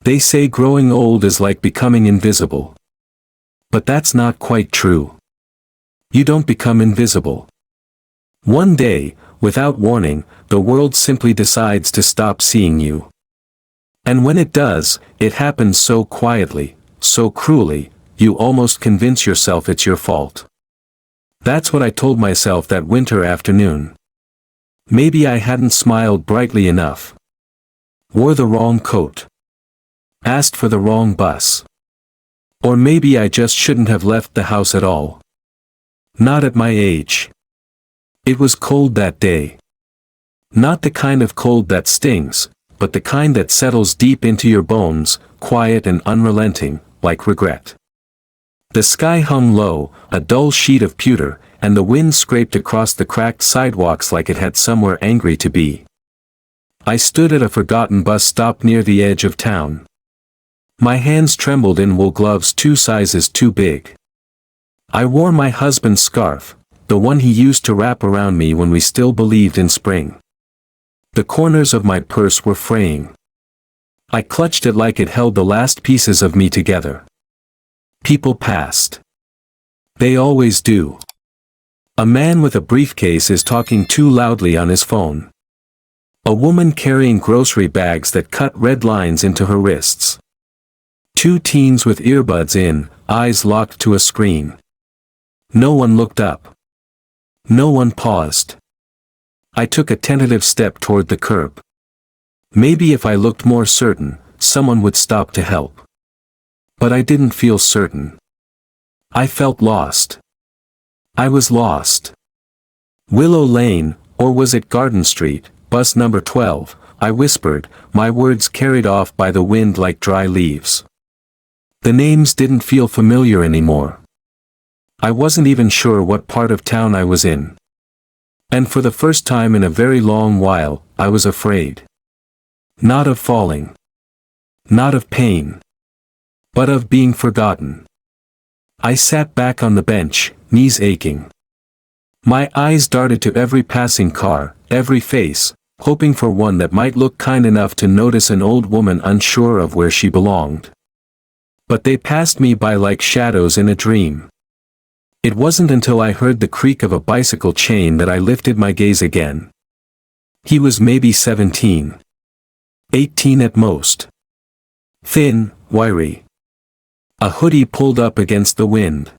They say growing old is like becoming invisible. But that's not quite true. You don't become invisible. One day, without warning, the world simply decides to stop seeing you. And when it does, it happens so quietly, so cruelly, you almost convince yourself it's your fault. That's what I told myself that winter afternoon. Maybe I hadn't smiled brightly enough. Wore the wrong coat. Asked for the wrong bus. Or maybe I just shouldn't have left the house at all. Not at my age. It was cold that day. Not the kind of cold that stings, but the kind that settles deep into your bones, quiet and unrelenting, like regret. The sky hung low, a dull sheet of pewter, and the wind scraped across the cracked sidewalks like it had somewhere angry to be. I stood at a forgotten bus stop near the edge of town. My hands trembled in wool gloves 2 sizes too big. I wore my husband's scarf, the one he used to wrap around me when we still believed in spring. The corners of my purse were fraying. I clutched it like it held the last pieces of me together. People passed. They always do. A man with a briefcase is talking too loudly on his phone. A woman carrying grocery bags that cut red lines into her wrists. 2 teens with earbuds in, eyes locked to a screen. No one looked up. No one paused. I took a tentative step toward the curb. Maybe if I looked more certain, someone would stop to help. But I didn't feel certain. I felt lost. I was lost. Willow Lane, or was it Garden Street, bus number 12, I whispered, my words carried off by the wind like dry leaves. The names didn't feel familiar anymore. I wasn't even sure what part of town I was in. And for the first time in a very long while, I was afraid. Not of falling. Not of pain. But of being forgotten. I sat back on the bench, knees aching. My eyes darted to every passing car, every face, hoping for one that might look kind enough to notice an old woman unsure of where she belonged. But they passed me by like shadows in a dream. It wasn't until I heard the creak of a bicycle chain that I lifted my gaze again. He was maybe 17. 18 at most. Thin, wiry. A hoodie pulled up against the wind.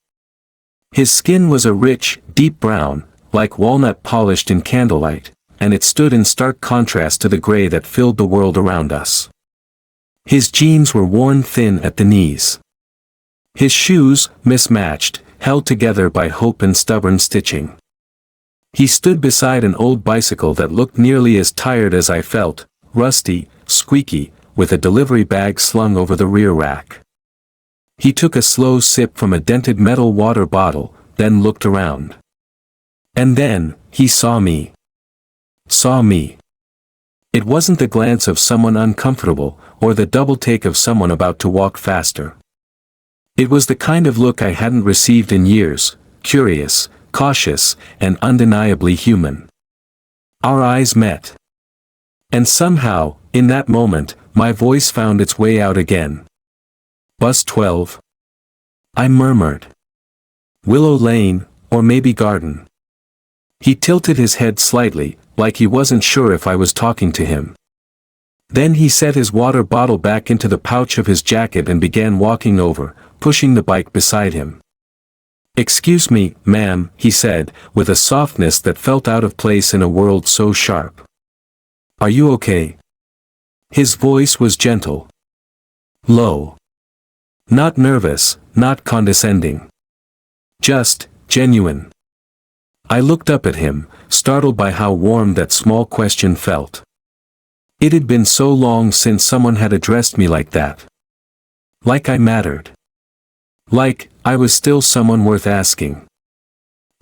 His skin was a rich, deep brown, like walnut polished in candlelight, and it stood in stark contrast to the gray that filled the world around us. His jeans were worn thin at the knees. His shoes, mismatched, held together by hope and stubborn stitching. He stood beside an old bicycle that looked nearly as tired as I felt, rusty, squeaky, with a delivery bag slung over the rear rack. He took a slow sip from a dented metal water bottle, then looked around. And then, he saw me. Saw me. It wasn't the glance of someone uncomfortable, or the double take of someone about to walk faster. It was the kind of look I hadn't received in years, curious, cautious, and undeniably human. Our eyes met. And somehow, in that moment, my voice found its way out again. Bus 12. I murmured. Willow Lane, or maybe Garden. He tilted his head slightly, like he wasn't sure if I was talking to him. Then he set his water bottle back into the pouch of his jacket and began walking over, pushing the bike beside him. "Excuse me, ma'am," he said, with a softness that felt out of place in a world so sharp. "Are you okay?" His voice was gentle. Low. Not nervous, not condescending. Just, genuine. I looked up at him, startled by how warm that small question felt. It had been so long since someone had addressed me like that. Like I mattered. Like, I was still someone worth asking.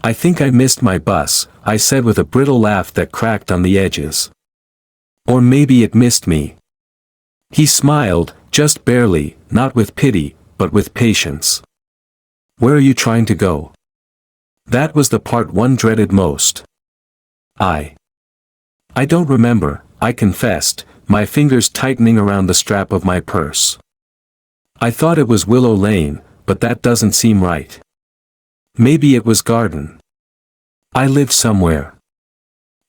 "I think I missed my bus," I said with a brittle laugh that cracked on the edges. Or maybe it missed me. He smiled, just barely, not with pity, but with patience. "Where are you trying to go?" That was the part one dreaded most. I don't remember, I confessed, my fingers tightening around the strap of my purse. I thought it was Willow Lane, but that doesn't seem right. Maybe it was Garden. I live somewhere.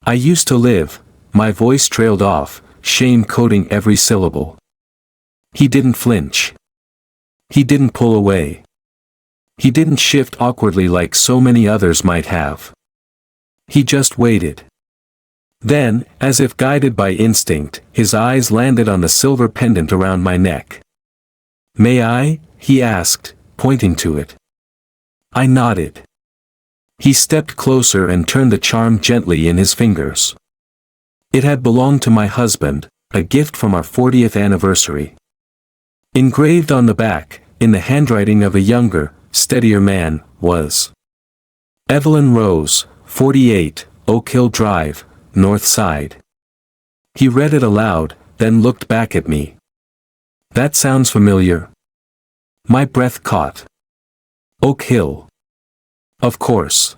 I used to live. My voice trailed off, shame coating every syllable. He didn't flinch. He didn't pull away. He didn't shift awkwardly like so many others might have. He just waited. Then, as if guided by instinct, his eyes landed on the silver pendant around my neck. "May I?" he asked, pointing to it. I nodded. He stepped closer and turned the charm gently in his fingers. It had belonged to my husband, a gift from our 40th anniversary. Engraved on the back, in the handwriting of a younger, steadier man, was Evelyn Rose, 48, Oak Hill Drive, North Side. He read it aloud, then looked back at me. "That sounds familiar." My breath caught. Oak Hill. Of course.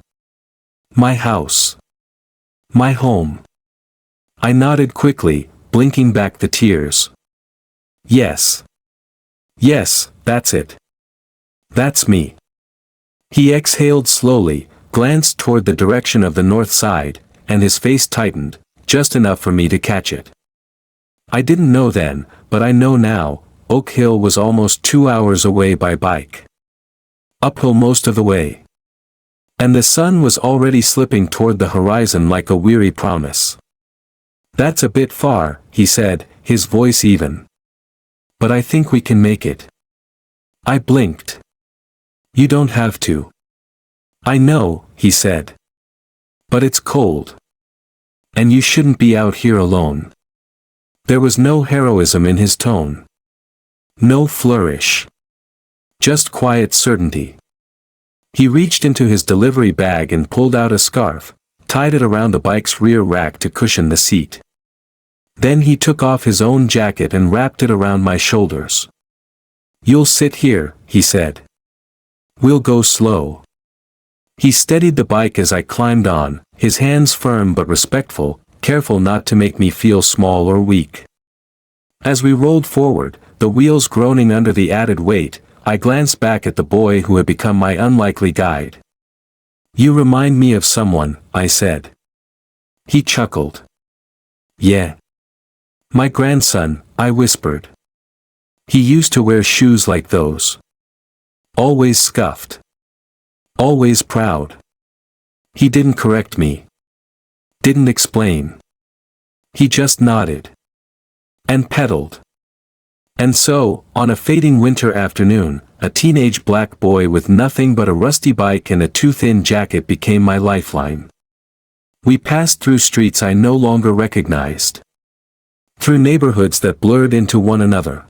My house. My home. I nodded quickly, blinking back the tears. Yes. Yes, that's it. That's me. He exhaled slowly, glanced toward the direction of the north side, and his face tightened, just enough for me to catch it. I didn't know then, but I know now, Oak Hill was almost 2 hours away by bike. Uphill most of the way. And the sun was already slipping toward the horizon like a weary promise. "That's a bit far," he said, his voice even. "But I think we can make it." I blinked. "You don't have to." "I know," he said. "But it's cold. And you shouldn't be out here alone." There was no heroism in his tone. No flourish. Just quiet certainty. He reached into his delivery bag and pulled out a scarf, tied it around the bike's rear rack to cushion the seat. Then he took off his own jacket and wrapped it around my shoulders. "You'll sit here," he said. "We'll go slow." He steadied the bike as I climbed on, his hands firm but respectful, careful not to make me feel small or weak. As we rolled forward, the wheels groaning under the added weight, I glanced back at the boy who had become my unlikely guide. "You remind me of someone," I said. He chuckled. "Yeah. My grandson," I whispered. "He used to wear shoes like those. Always scuffed. Always proud." He didn't correct me. Didn't explain. He just nodded. And pedaled. And so, on a fading winter afternoon, a teenage black boy with nothing but a rusty bike and a too-thin jacket became my lifeline. We passed through streets I no longer recognized. Through neighborhoods that blurred into one another.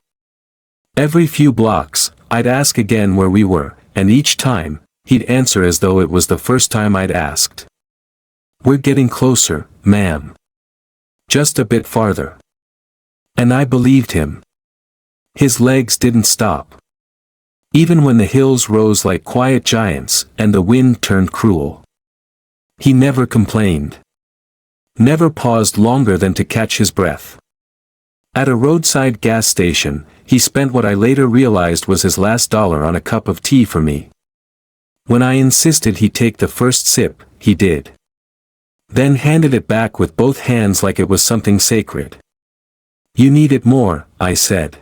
Every few blocks, I'd ask again where we were, and each time, he'd answer as though it was the first time I'd asked. "We're getting closer, ma'am. Just a bit farther." And I believed him. His legs didn't stop. Even when the hills rose like quiet giants and the wind turned cruel. He never complained. Never paused longer than to catch his breath. At a roadside gas station, he spent what I later realized was his last dollar on a cup of tea for me. When I insisted he take the first sip, he did. Then handed it back with both hands like it was something sacred. "You need it more," I said.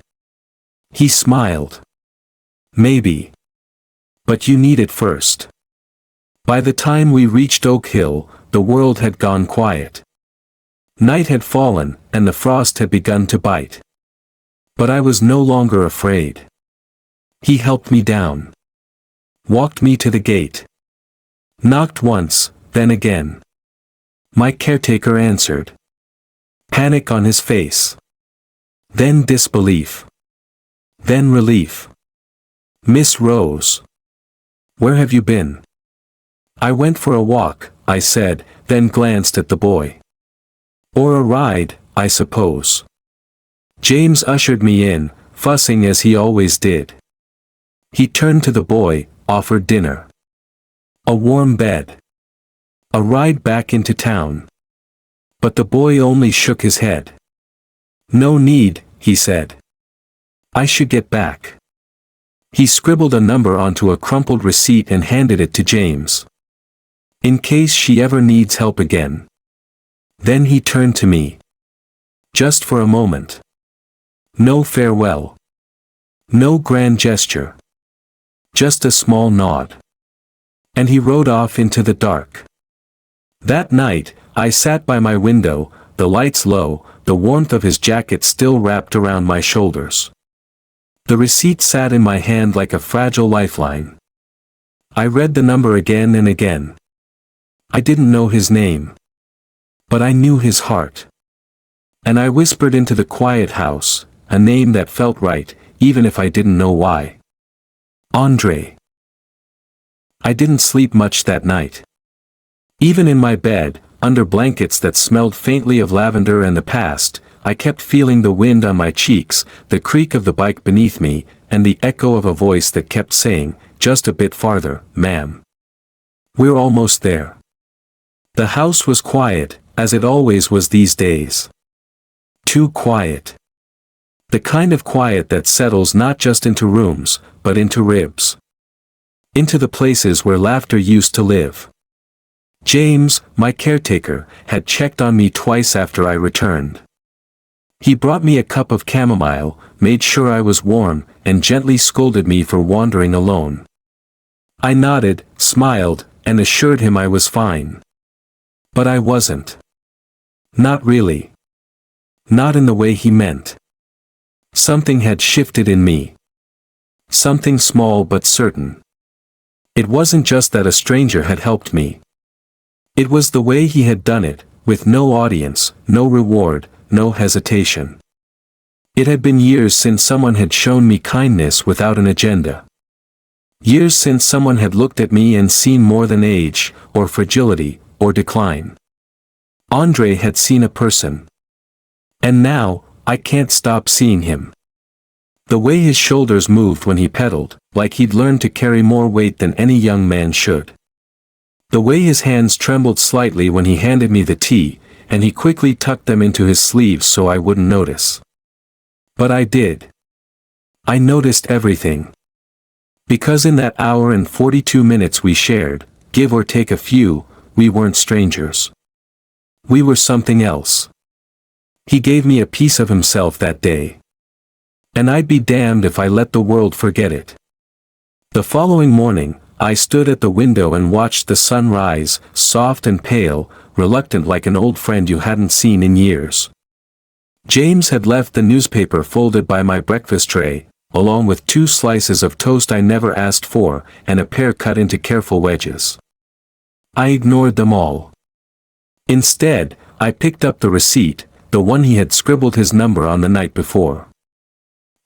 He smiled. "Maybe. But you need it first." By the time we reached Oak Hill, the world had gone quiet. Night had fallen, and the frost had begun to bite. But I was no longer afraid. He helped me down. Walked me to the gate. Knocked once, then again. My caretaker answered. Panic on his face. Then disbelief. Then relief. "Miss Rose. Where have you been?" "I went for a walk," I said, then glanced at the boy. "Or a ride, I suppose." James ushered me in, fussing as he always did. He turned to the boy, offered dinner. A warm bed. A ride back into town. But the boy only shook his head. No need, he said. I should get back. He scribbled a number onto a crumpled receipt and handed it to James. In case she ever needs help again. Then he turned to me. Just for a moment. No farewell. No grand gesture. Just a small nod. And he rode off into the dark. That night, I sat by my window, the lights low, the warmth of his jacket still wrapped around my shoulders. The receipt sat in my hand like a fragile lifeline. I read the number again and again. I didn't know his name. But I knew his heart. And I whispered into the quiet house, a name that felt right, even if I didn't know why. Andre. I didn't sleep much that night. Even in my bed, under blankets that smelled faintly of lavender and the past, I kept feeling the wind on my cheeks, the creak of the bike beneath me, and the echo of a voice that kept saying, just a bit farther, ma'am. We're almost there. The house was quiet, as it always was these days. Too quiet. The kind of quiet that settles not just into rooms, but into ribs. Into the places where laughter used to live. James, my caretaker, had checked on me twice after I returned. He brought me a cup of chamomile, made sure I was warm, and gently scolded me for wandering alone. I nodded, smiled, and assured him I was fine. But I wasn't. Not really. Not in the way he meant. Something had shifted in me. Something small but certain. It wasn't just that a stranger had helped me. It was the way he had done it, with no audience, no reward, no hesitation. It had been years since someone had shown me kindness without an agenda. Years since someone had looked at me and seen more than age, or fragility, or decline. Andre had seen a person. And now, I can't stop seeing him. The way his shoulders moved when he pedaled, like he'd learned to carry more weight than any young man should. The way his hands trembled slightly when he handed me the tea, and he quickly tucked them into his sleeves so I wouldn't notice. But I did. I noticed everything. Because in that hour and 42 minutes we shared, give or take a few, we weren't strangers. We were something else. He gave me a piece of himself that day. And I'd be damned if I let the world forget it. The following morning, I stood at the window and watched the sun rise, soft and pale, reluctant like an old friend you hadn't seen in years. James had left the newspaper folded by my breakfast tray, along with 2 slices of toast I never asked for, and a pear cut into careful wedges. I ignored them all. Instead, I picked up the receipt, the one he had scribbled his number on the night before.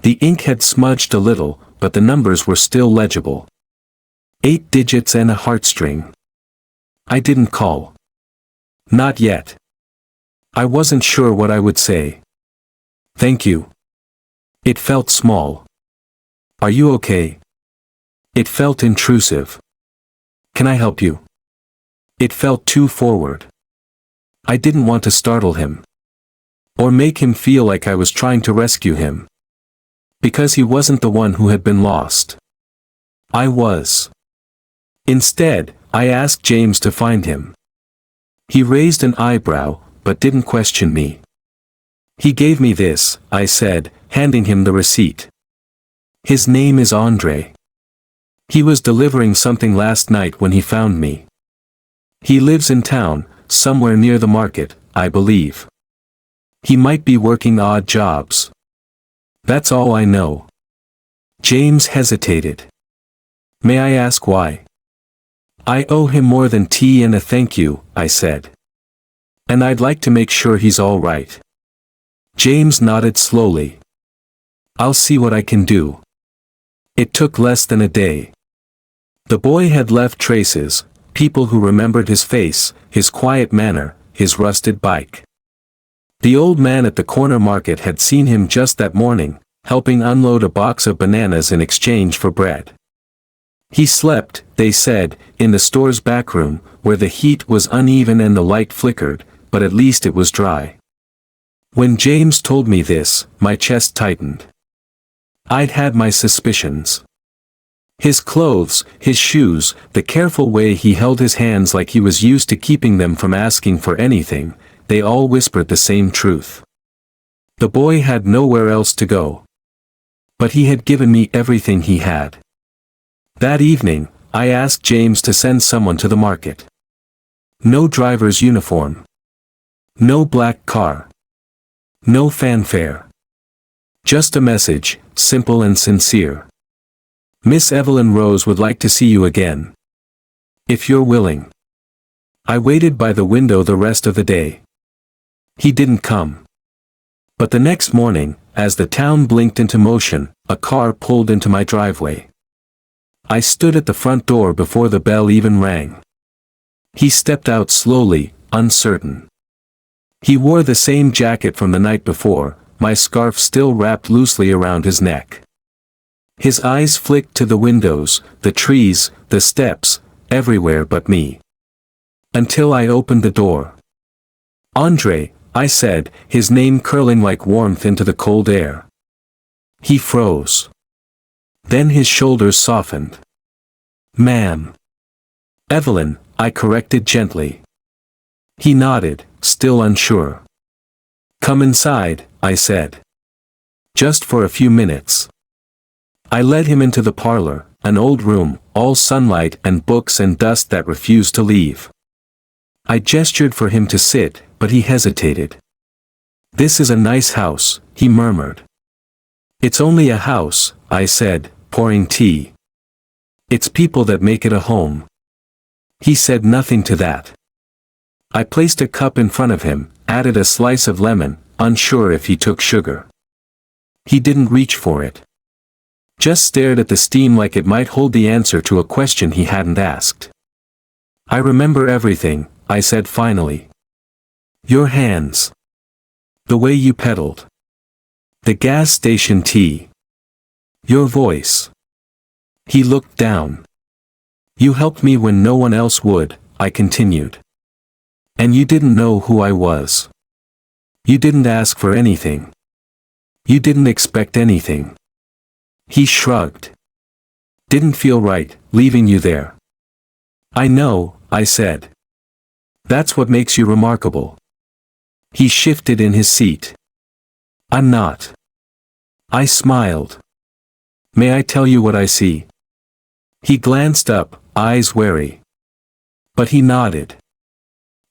The ink had smudged a little, but the numbers were still legible. 8 digits and a heartstring. I didn't call. Not yet. I wasn't sure what I would say. Thank you. It felt small. Are you okay? It felt intrusive. Can I help you? It felt too forward. I didn't want to startle him. Or make him feel like I was trying to rescue him. Because he wasn't the one who had been lost. I was. Instead, I asked James to find him. He raised an eyebrow, but didn't question me. He gave me this, I said, handing him the receipt. His name is Andre. He was delivering something last night when he found me. He lives in town, somewhere near the market, I believe. He might be working odd jobs. That's all I know. James hesitated. May I ask why? I owe him more than tea and a thank you, I said. And I'd like to make sure he's all right. James nodded slowly. I'll see what I can do. It took less than a day. The boy had left traces, people who remembered his face, his quiet manner, his rusted bike. The old man at the corner market had seen him just that morning, helping unload a box of bananas in exchange for bread. He slept, they said, in the store's back room, where the heat was uneven and the light flickered, but at least it was dry. When James told me this, my chest tightened. I'd had my suspicions. His clothes, his shoes, the careful way he held his hands like he was used to keeping them from asking for anything, they all whispered the same truth. The boy had nowhere else to go. But he had given me everything he had. That evening, I asked James to send someone to the market. No driver's uniform. No black car. No fanfare. Just a message, simple and sincere. Miss Evelyn Rose would like to see you again. If you're willing. I waited by the window the rest of the day. He didn't come. But the next morning, as the town blinked into motion, a car pulled into my driveway. I stood at the front door before the bell even rang. He stepped out slowly, uncertain. He wore the same jacket from the night before, my scarf still wrapped loosely around his neck. His eyes flicked to the windows, the trees, the steps, everywhere but me. Until I opened the door. "Andre," I said, his name curling like warmth into the cold air. He froze. Then his shoulders softened. "Ma'am." "Evelyn," I corrected gently. He nodded, still unsure. "Come inside," I said. "Just for a few minutes." I led him into the parlor, an old room, all sunlight and books and dust that refused to leave. I gestured for him to sit, but he hesitated. "This is a nice house," he murmured. "It's only a house," I said, pouring tea. "It's people that make it a home." He said nothing to that. I placed a cup in front of him, added a slice of lemon, unsure if he took sugar. He didn't reach for it. Just stared at the steam like it might hold the answer to a question he hadn't asked. "I remember everything," I said finally. "Your hands. The way you pedaled. The gas station tea. Your voice." He looked down. "You helped me when no one else would," I continued. "And you didn't know who I was. You didn't ask for anything. You didn't expect anything." He shrugged. "Didn't feel right, leaving you there." "I know," I said. "That's what makes you remarkable." He shifted in his seat. "I'm not." I smiled. "May I tell you what I see?" He glanced up, eyes wary. But he nodded.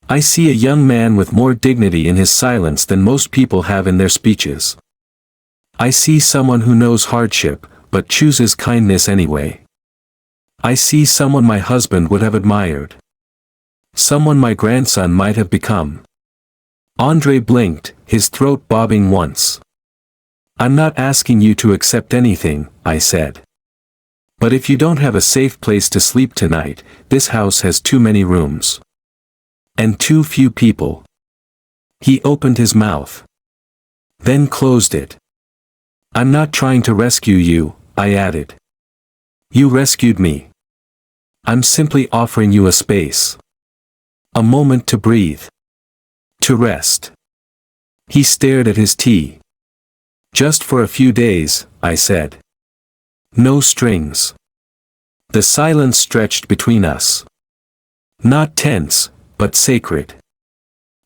"I see a young man with more dignity in his silence than most people have in their speeches. I see someone who knows hardship, but chooses kindness anyway. I see someone my husband would have admired. Someone my grandson might have become." Andre blinked, his throat bobbing once. "I'm not asking you to accept anything," I said. "But if you don't have a safe place to sleep tonight, this house has too many rooms. And too few people." He opened his mouth. Then closed it. "I'm not trying to rescue you," I added. "You rescued me. I'm simply offering you a space. A moment to breathe. To rest." He stared at his tea. "Just for a few days," I said. "No strings." The silence stretched between us. Not tense, but sacred.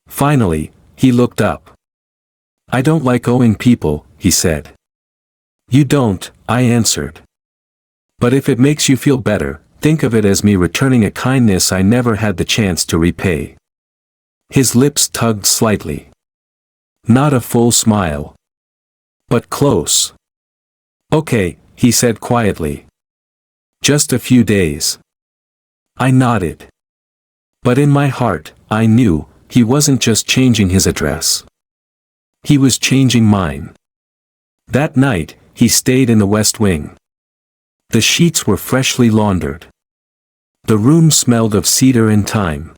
Finally, he looked up. "I don't like owing people," he said. "You don't," I answered. "But if it makes you feel better, think of it as me returning a kindness I never had the chance to repay." His lips tugged slightly. Not a full smile. But close. "Okay," he said quietly. "Just a few days." I nodded. But in my heart, I knew, he wasn't just changing his address. He was changing mine. That night, he stayed in the West Wing. The sheets were freshly laundered. The room smelled of cedar and thyme.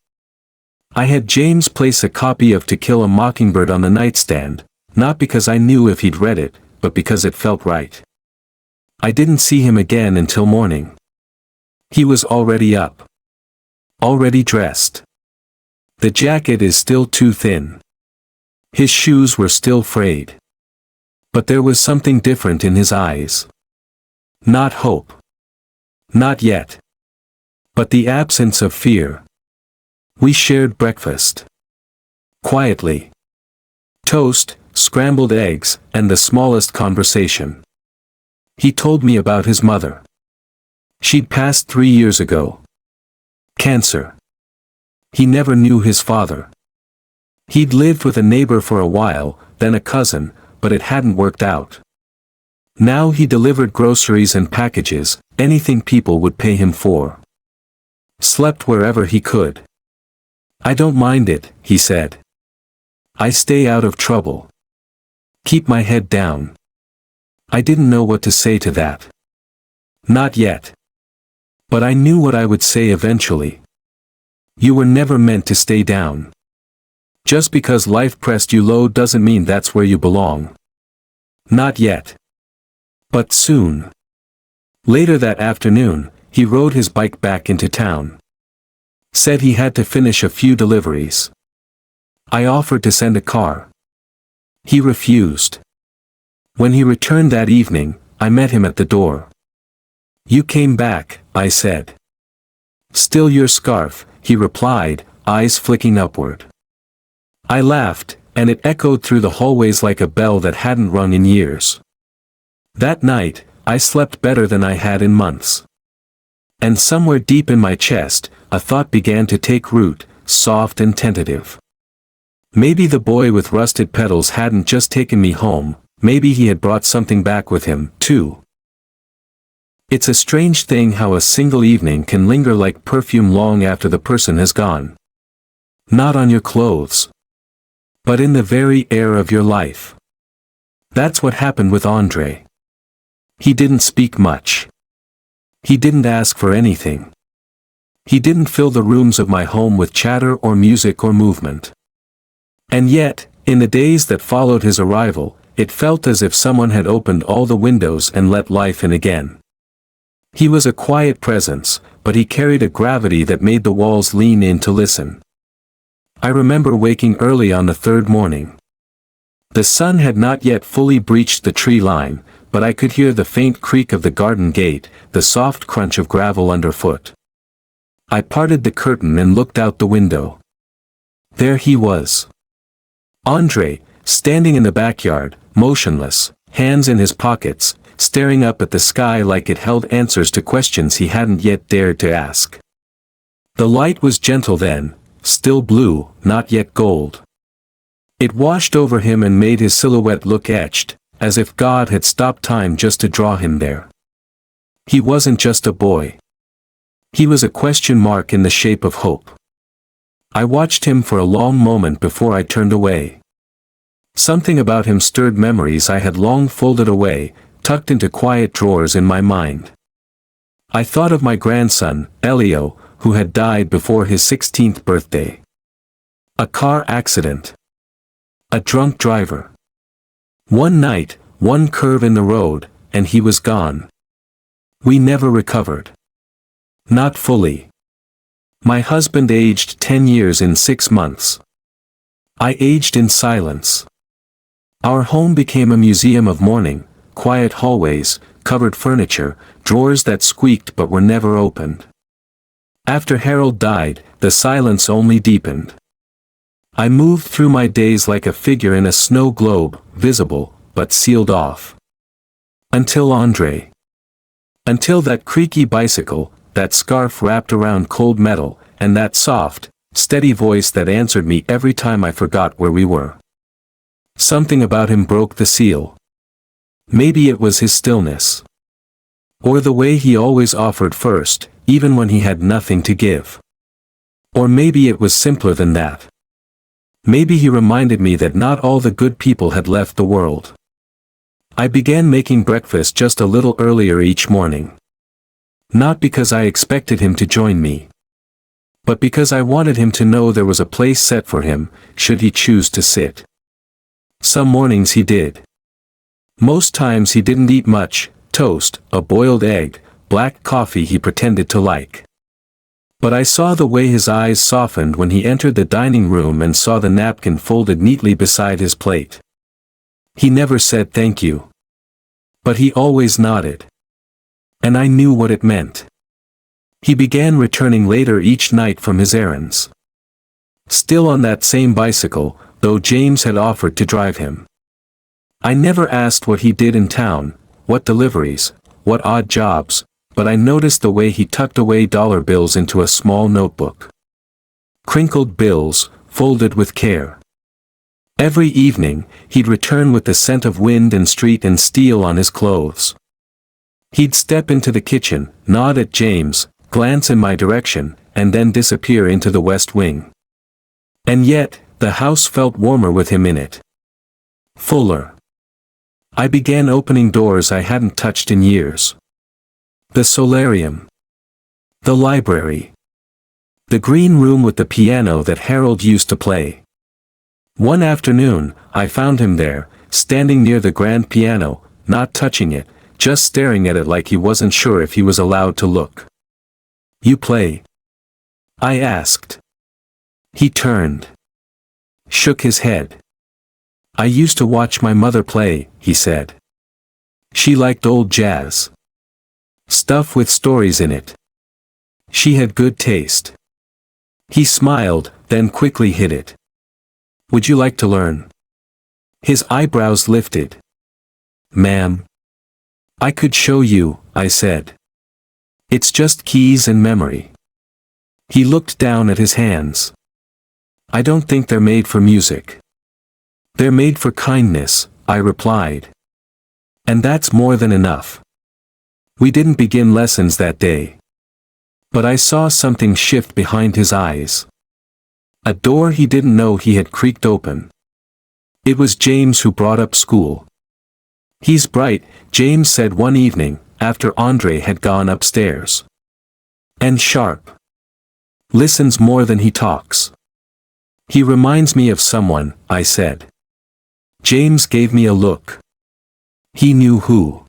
I had James place a copy of To Kill a Mockingbird on the nightstand, not because I knew if he'd read it, but because it felt right. I didn't see him again until morning. He was already up. Already dressed. "The jacket is still too thin." His shoes were still frayed. But there was something different in his eyes. Not hope. Not yet. But the absence of fear. We shared breakfast. Quietly. Toast, scrambled eggs, and the smallest conversation. He told me about his mother. She'd passed 3 years ago. Cancer. He never knew his father. He'd lived with a neighbor for a while, then a cousin, but it hadn't worked out. Now he delivered groceries and packages, anything people would pay him for. Slept wherever he could. I don't mind it, he said. I stay out of trouble. Keep my head down. I didn't know what to say to that. Not yet. But I knew what I would say eventually. You were never meant to stay down. Just because life pressed you low doesn't mean that's where you belong. Not yet. But soon. Later that afternoon, he rode his bike back into town. Said he had to finish a few deliveries. I offered to send a car. He refused. When he returned that evening, I met him at the door. You came back, I said. Still your scarf, he replied, eyes flicking upward. I laughed, and it echoed through the hallways like a bell that hadn't rung in years. That night, I slept better than I had in months. And somewhere deep in my chest, a thought began to take root, soft and tentative. Maybe the boy with rusted petals hadn't just taken me home, maybe he had brought something back with him, too. It's a strange thing how a single evening can linger like perfume long after the person has gone. Not on your clothes. But in the very air of your life. That's what happened with Andre. He didn't speak much. He didn't ask for anything. He didn't fill the rooms of my home with chatter or music or movement. And yet, in the days that followed his arrival, it felt as if someone had opened all the windows and let life in again. He was a quiet presence, but he carried a gravity that made the walls lean in to listen. I remember waking early on the third morning. The sun had not yet fully breached the tree line, but I could hear the faint creak of the garden gate, the soft crunch of gravel underfoot. I parted the curtain and looked out the window. There he was. Andre, standing in the backyard, motionless, hands in his pockets, staring up at the sky like it held answers to questions he hadn't yet dared to ask. The light was gentle then, still blue, not yet gold. It washed over him and made his silhouette look etched, as if God had stopped time just to draw him there. He wasn't just a boy. He was a question mark in the shape of hope. I watched him for a long moment before I turned away. Something about him stirred memories I had long folded away, tucked into quiet drawers in my mind. I thought of my grandson, Elio, who had died before his 16th birthday. A car accident. A drunk driver. One night, one curve in the road, and he was gone. We never recovered. Not fully. My husband aged 10 years in 6 months. I aged in silence. Our home became a museum of mourning, quiet hallways, covered furniture, drawers that squeaked but were never opened. After Harold died, the silence only deepened. I moved through my days like a figure in a snow globe, visible, but sealed off. Until Andre. Until that creaky bicycle, that scarf wrapped around cold metal, and that soft, steady voice that answered me every time I forgot where we were. Something about him broke the seal. Maybe it was his stillness. Or the way he always offered first, even when he had nothing to give. Or maybe it was simpler than that. Maybe he reminded me that not all the good people had left the world. I began making breakfast just a little earlier each morning. Not because I expected him to join me. But because I wanted him to know there was a place set for him, should he choose to sit. Some mornings he did. Most times he didn't eat much, toast, a boiled egg, black coffee he pretended to like. But I saw the way his eyes softened when he entered the dining room and saw the napkin folded neatly beside his plate. He never said thank you. But he always nodded. And I knew what it meant. He began returning later each night from his errands. Still on that same bicycle, though James had offered to drive him. I never asked what he did in town, what deliveries, what odd jobs, but I noticed the way he tucked away dollar bills into a small notebook. Crinkled bills, folded with care. Every evening, he'd return with the scent of wind and street and steel on his clothes. He'd step into the kitchen, nod at James, glance in my direction, and then disappear into the west wing. And yet, the house felt warmer with him in it. Fuller. I began opening doors I hadn't touched in years. The solarium. The library. The green room with the piano that Harold used to play. One afternoon, I found him there, standing near the grand piano, not touching it, just staring at it like he wasn't sure if he was allowed to look. "You play?" I asked. He turned. Shook his head. "I used to watch my mother play," he said. "She liked old jazz. Stuff with stories in it. She had good taste." He smiled, then quickly hid it. "Would you like to learn?" His eyebrows lifted. "Ma'am." "I could show you," I said. "It's just keys and memory." He looked down at his hands. "I don't think they're made for music." "They're made for kindness," I replied. "And that's more than enough." We didn't begin lessons that day. But I saw something shift behind his eyes. A door he didn't know he had creaked open. It was James who brought up school. "He's bright," James said one evening, after Andre had gone upstairs. "And sharp. Listens more than he talks." "He reminds me of someone," I said. James gave me a look. He knew who.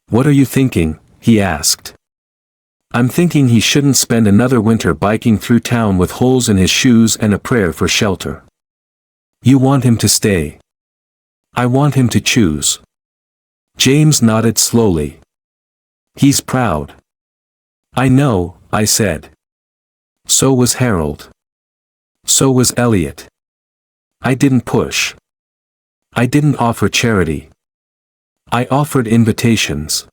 "What are you thinking?" he asked. "I'm thinking he shouldn't spend another winter biking through town with holes in his shoes and a prayer for shelter." "You want him to stay?" "I want him to choose." James nodded slowly. "He's proud." "I know," I said. "So was Harold. So was Elliot. I didn't push. I didn't offer charity. I offered invitations.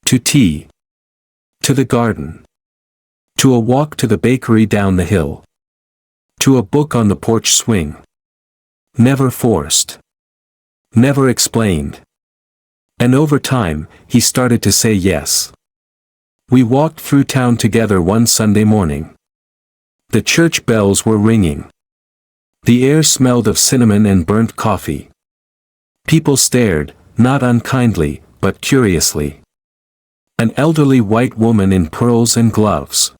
To tea. To the garden. To a walk to the bakery down the hill. To a book on the porch swing. Never forced. Never explained. And over time, he started to say yes. We walked through town together one Sunday morning. The church bells were ringing. The air smelled of cinnamon and burnt coffee. People stared, not unkindly, but curiously. An elderly white woman in pearls and gloves.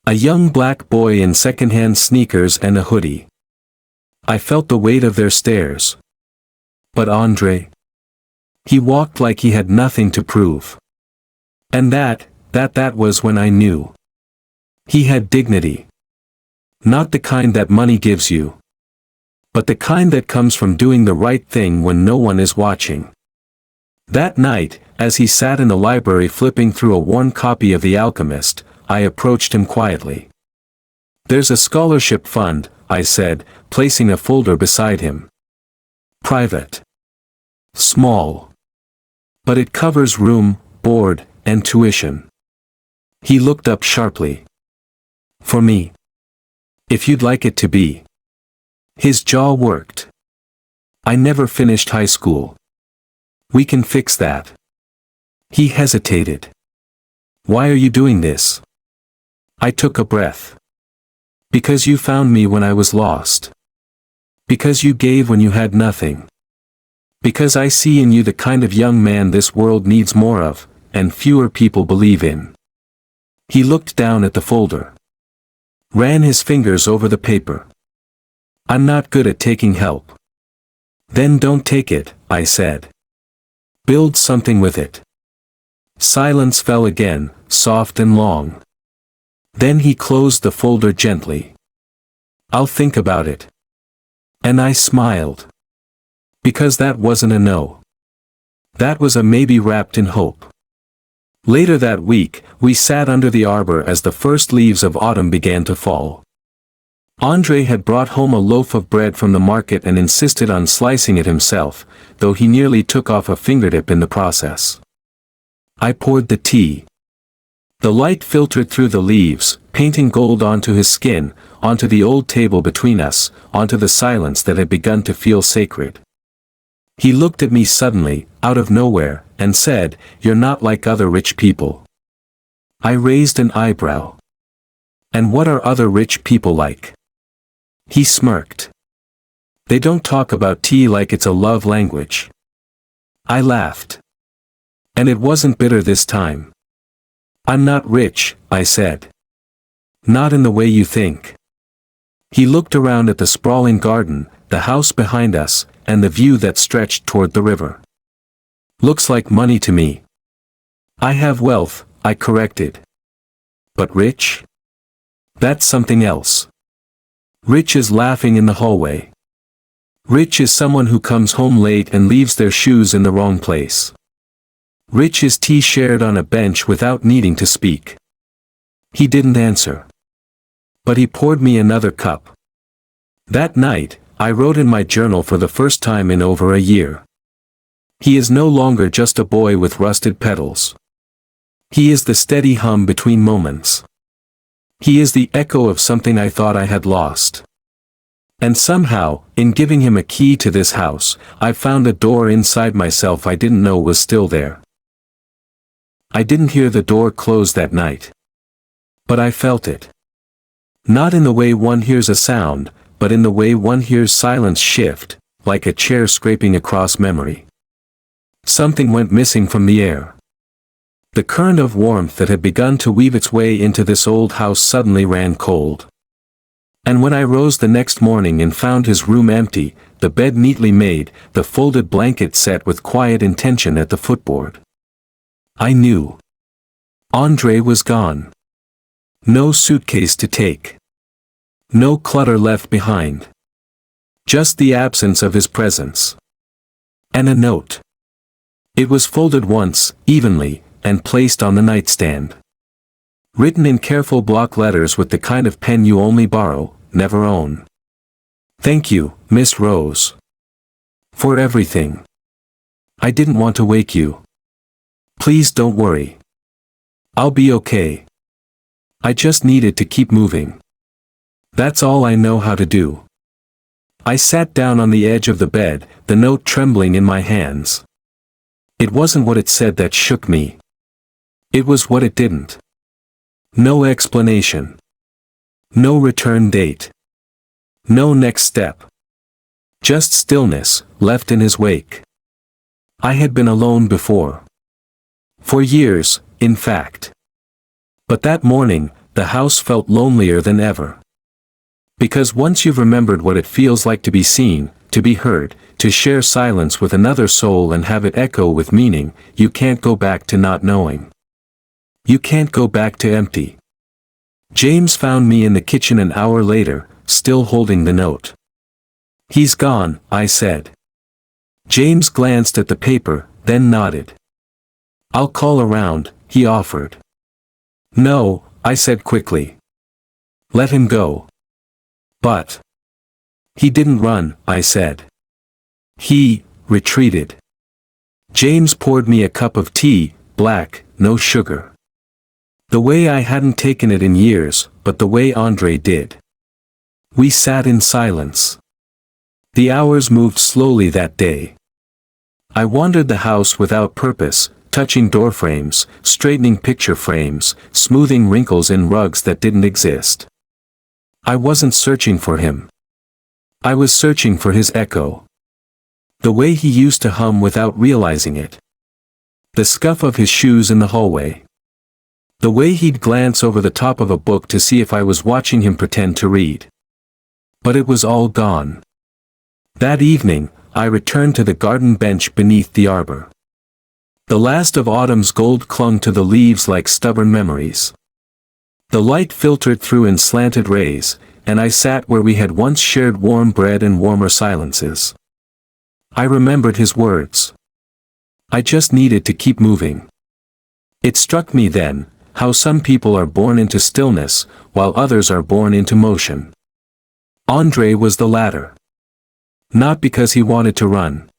A young black boy in second-hand sneakers and a hoodie. I felt the weight of their stares. But Andre? He walked like he had nothing to prove. And that was when I knew. He had dignity. Not the kind that money gives you. But the kind that comes from doing the right thing when no one is watching. That night, as he sat in the library flipping through a worn copy of The Alchemist, I approached him quietly. "There's a scholarship fund," I said, placing a folder beside him. "Private. Small. But it covers room, board, and tuition." He looked up sharply. "For me? If you'd like it to be." His jaw worked. "I never finished high school. We can fix that." He hesitated. "Why are you doing this?" I took a breath. "Because you found me when I was lost. Because you gave when you had nothing. Because I see in you the kind of young man this world needs more of, and fewer people believe in." He looked down at the folder. Ran his fingers over the paper. "I'm not good at taking help." "Then don't take it," I said. "Build something with it." Silence fell again, soft and long. Then he closed the folder gently. "I'll think about it." And I smiled. Because that wasn't a no. That was a maybe wrapped in hope. Later that week, we sat under the arbor as the first leaves of autumn began to fall. Andre had brought home a loaf of bread from the market and insisted on slicing it himself, though he nearly took off a fingertip in the process. I poured the tea. The light filtered through the leaves, painting gold onto his skin, onto the old table between us, onto the silence that had begun to feel sacred. He looked at me suddenly, out of nowhere, and said, "You're not like other rich people." I raised an eyebrow. "And what are other rich people like?" He smirked. "They don't talk about tea like it's a love language." I laughed. And it wasn't bitter this time. "I'm not rich," I said. "Not in the way you think." He looked around at the sprawling garden, the house behind us, and the view that stretched toward the river. "Looks like money to me." "I have wealth," I corrected. "But rich? That's something else." Rich is laughing in the hallway. Rich is someone who comes home late and leaves their shoes in the wrong place. Rich is tea shared on a bench without needing to speak. He didn't answer. But he poured me another cup. That night, I wrote in my journal for the first time in over a year. He is no longer just a boy with rusted petals. He is the steady hum between moments. He is the echo of something I thought I had lost. And somehow, in giving him a key to this house, I found a door inside myself I didn't know was still there. I didn't hear the door close that night. But I felt it. Not in the way one hears a sound, but in the way one hears silence shift, like a chair scraping across memory. Something went missing from the air. The current of warmth that had begun to weave its way into this old house suddenly ran cold. And when I rose the next morning and found his room empty, the bed neatly made, the folded blanket set with quiet intention at the footboard, I knew. Andre was gone. No suitcase to take. No clutter left behind. Just the absence of his presence. And a note. It was folded once, evenly, and placed on the nightstand. Written in careful block letters with the kind of pen you only borrow, never own. "Thank you, Miss Rose. For everything. I didn't want to wake you. Please don't worry. I'll be okay. I just needed to keep moving. That's all I know how to do." I sat down on the edge of the bed, the note trembling in my hands. It wasn't what it said that shook me. It was what it didn't. No explanation. No return date. No next step. Just stillness, left in his wake. I had been alone before. For years, in fact. But that morning, the house felt lonelier than ever. Because once you've remembered what it feels like to be seen, to be heard, to share silence with another soul and have it echo with meaning, you can't go back to not knowing. You can't go back to empty. James found me in the kitchen an hour later, still holding the note. "He's gone," I said. James glanced at the paper, then nodded. "I'll call around," he offered. "No," I said quickly. "Let him go." "But he didn't run," I said. "He retreated." James poured me a cup of tea, black, no sugar. The way I hadn't taken it in years, but the way Andre did. We sat in silence. The hours moved slowly that day. I wandered the house without purpose, touching doorframes, straightening picture frames, smoothing wrinkles in rugs that didn't exist. I wasn't searching for him. I was searching for his echo. The way he used to hum without realizing it. The scuff of his shoes in the hallway. The way he'd glance over the top of a book to see if I was watching him pretend to read. But it was all gone. That evening, I returned to the garden bench beneath the arbor. The last of autumn's gold clung to the leaves like stubborn memories. The light filtered through in slanted rays, and I sat where we had once shared warm bread and warmer silences. I remembered his words. I just needed to keep moving. It struck me then, how some people are born into stillness, while others are born into motion. Andre was the latter. Not because he wanted to run,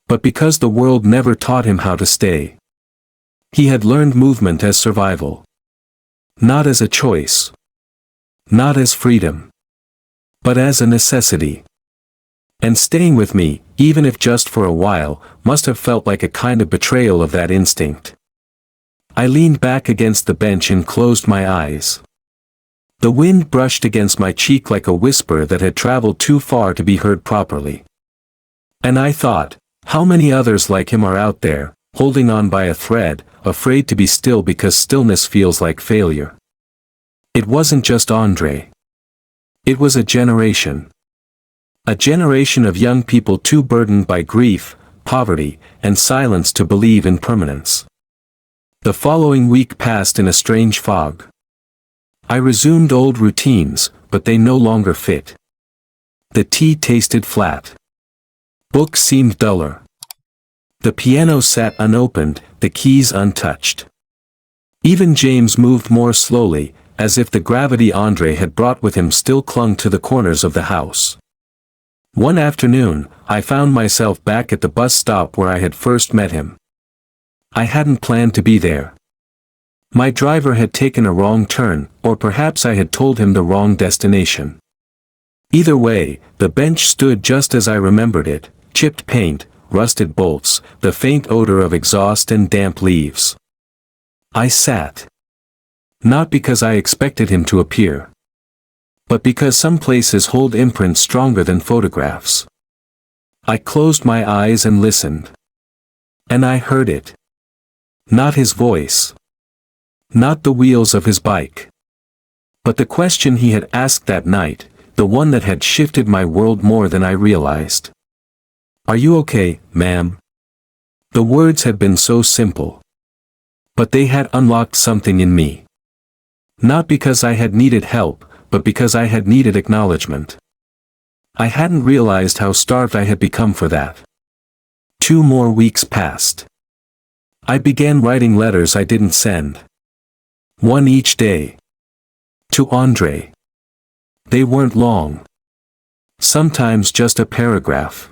but because the world never taught him how to stay. He had learned movement as survival. Not as a choice. Not as freedom. But as a necessity. And staying with me, even if just for a while, must have felt like a kind of betrayal of that instinct. I leaned back against the bench and closed my eyes. The wind brushed against my cheek like a whisper that had traveled too far to be heard properly. And I thought, how many others like him are out there, holding on by a thread, afraid to be still because stillness feels like failure. It wasn't just Andre. It was a generation. A generation of young people too burdened by grief, poverty, and silence to believe in permanence. The following week passed in a strange fog. I resumed old routines, but they no longer fit. The tea tasted flat. Books seemed duller. The piano sat unopened, the keys untouched. Even James moved more slowly, as if the gravity Andre had brought with him still clung to the corners of the house. One afternoon, I found myself back at the bus stop where I had first met him. I hadn't planned to be there. My driver had taken a wrong turn, or perhaps I had told him the wrong destination. Either way, the bench stood just as I remembered it, chipped paint, rusted bolts, the faint odor of exhaust and damp leaves. I sat. Not because I expected him to appear, but because some places hold imprints stronger than photographs. I closed my eyes and listened. And I heard it. Not his voice. Not the wheels of his bike. But the question he had asked that night, the one that had shifted my world more than I realized. Are you okay, ma'am? The words had been so simple. But they had unlocked something in me. Not because I had needed help, but because I had needed acknowledgement. I hadn't realized how starved I had become for that. 2 more weeks passed. I began writing letters I didn't send. One each day. To Andre. They weren't long. Sometimes just a paragraph.